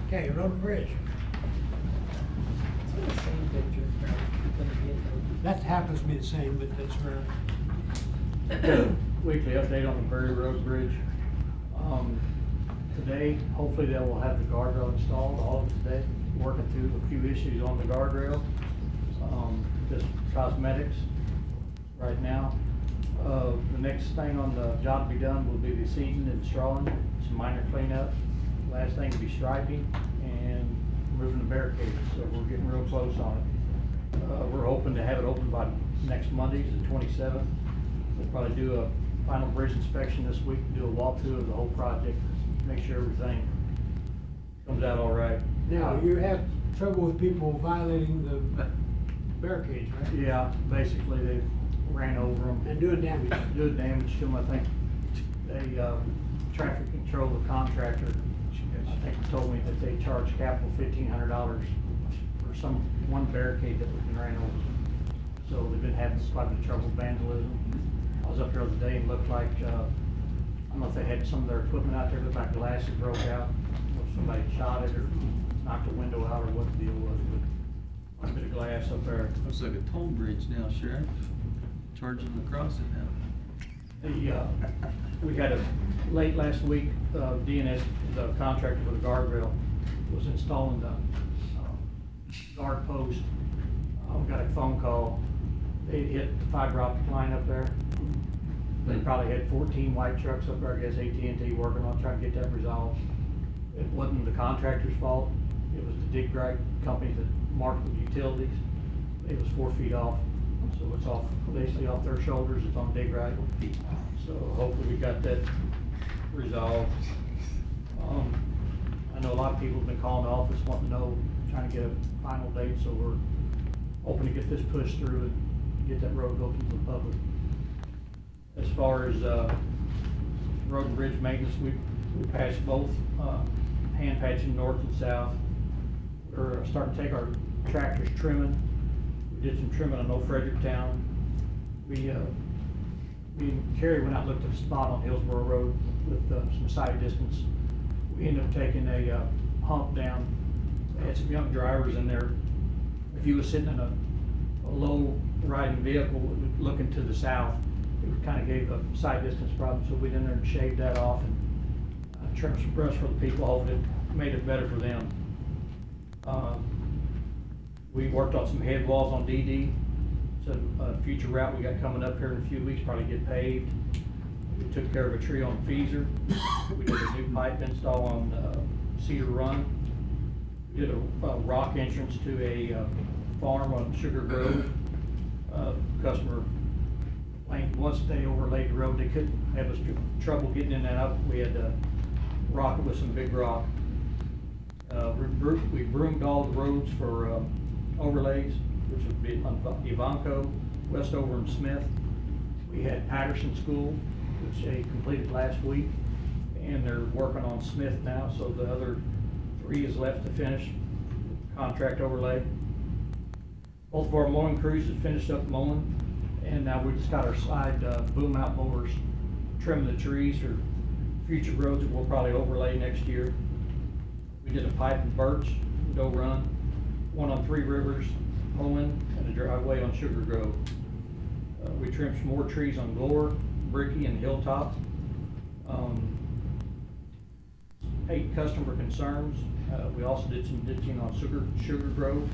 Okay, Road and Bridge. That happens to be the same, but that's rare. Weekly update on the Berry Road Bridge. Today, hopefully they will have the guardrail installed, all of today, working through a few issues on the guardrail. Just cosmetics right now. The next thing on the job to be done will be the seeding and strawing, some minor cleanup. Last thing will be striping and moving the barricades, so we're getting real close on it. We're hoping to have it open by next Monday, the 27th. We'll probably do a final bridge inspection this week, do a walkthrough of the whole project, make sure everything comes out all right. Now, you have trouble with people violating the barricades, right? Yeah, basically they ran over them. And doing damage. Doing damage to them, I think. They, traffic control, the contractor, I think told me that they charged Capital $1,500 for one barricade that was been ran over. So they've been having quite a bit of trouble with vandalism. I was up here the other day and looked like, I don't know if they had some of their equipment out there, looked like glass had broke out, or somebody shot it or knocked a window out or what the deal was, but quite a bit of glass up there. Looks like a toll bridge now, Sheriff. Charging them across it now. We had late last week, DNS, the contractor for the guardrail, was installing the guard post. We got a phone call. They hit the fiber optic line up there. They probably had 14 white trucks up there, I guess AT&T working on trying to get that resolved. It wasn't the contractor's fault. It was the dig right company that marked the utilities. It was 4 feet off. So it's off, basically off their shoulders, it's on dig right. So hopefully we got that resolved. I know a lot of people have been calling the office wanting to know, trying to get a final date, so we're hoping to get this pushed through and get that road open to the public. As far as, road and bridge maintenance, we passed both, hand patching north and south. We're starting to take our tractors trimming. We did some trimming on Old Fredericktown. Me and Kerry went out and looked at a spot on Hillsborough Road with some sight distance. We ended up taking a hump down. They had some young drivers in there. If you was sitting in a low riding vehicle looking to the south, it kind of gave a sight distance problem. So we went in there and shaved that off and trimmed some brush for the people. Hopefully it made it better for them. We worked on some head walls on DD. So a future route we got coming up here in a few weeks, probably get paved. We took care of a tree on Feezer. We did a new pipe install on Cedar Run. We did a rock entrance to a farm on Sugar Grove. Customer once they overlaid the road, they couldn't have us trouble getting in and out. We had to rock it with some big rock. We broomed all the roads for overlays, which would be on Ivanco, Westover and Smith. We had Patterson School, which they completed last week, and they're working on Smith now, so the other 3 is left to finish, contract overlay. Both of our mowing crews have finished up mowing, and now we just got our side boom out mowers trimming the trees for future roads that we'll probably overlay next year. We did a pipe and birch, Doe Run, one on Three Rivers, Owen, and a driveway on Sugar Grove. We trimmed some more trees on Gore, Bricky, and Hilltop. 8 customer concerns. We also did some ditching on Sugar Grove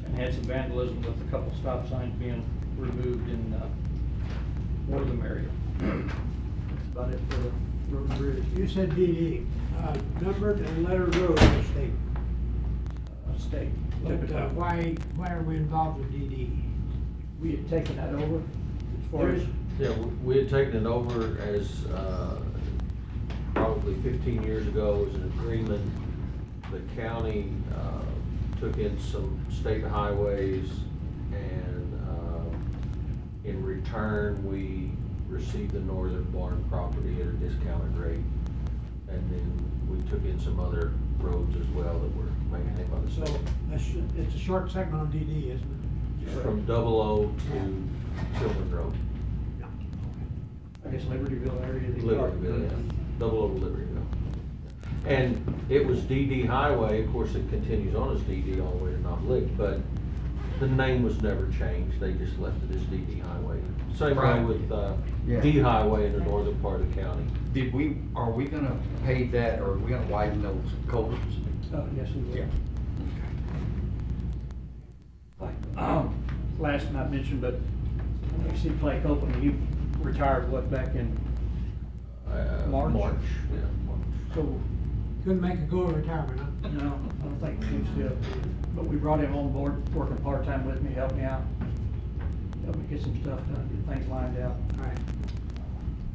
and had some vandalism with a couple stop signs being removed in Wortham area. That's about it for the road and bridge. You said DD, numbered and lettered road in the state. State. But why are we involved with DD? We had taken that over as far as. Yeah, we had taken it over as, probably 15 years ago as an agreement. The county, took in some state highways, and, in return, we received the northern barn property at a discounted rate. And then we took in some other roads as well that were maintained by the state. So it's a short segment on DD, isn't it? From 00 to Tillman Road. I guess Libertyville area. Libertyville, yeah. 00 to Libertyville. And it was DD Highway, of course it continues on as DD all the way to Knob Lick, but the name was never changed, they just left it as DD Highway. Same way with, D Highway in the northern part of the county. Are we gonna pave that, or are we gonna widen those culverts? Yes, we will. Yeah. Last not mentioned, but you see Clay Copeland, he retired back in March? March, yeah. So. Couldn't make a go of retirement, huh? No, I don't think he still, but we brought him on board, working part-time with me, helped me out. Helped me get some stuff done, get things lined out. All right.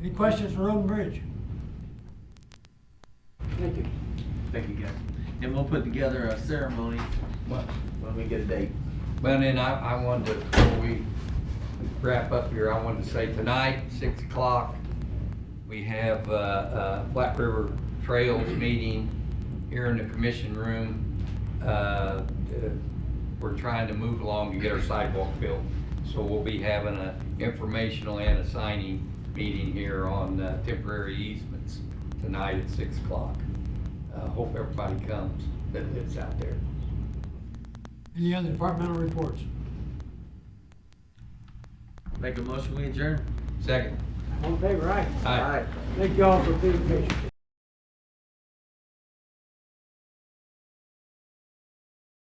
Any questions for Road and Bridge? Thank you. Thank you, guys. And we'll put together a ceremony when we get a date. Well, then I wanted to, before we wrap up here, I wanted to say tonight, 6 o'clock, we have Flat River Trails meeting here in the commission room. We're trying to move along to get our sidewalk built. So we'll be having an informational and a signing meeting here on temporary easements tonight at 6 o'clock. Hope everybody comes that lives out there. Any other departmental reports? Make a motion, we adjourn. Second. All in favor, aye? Aye. Thank you all for being patient.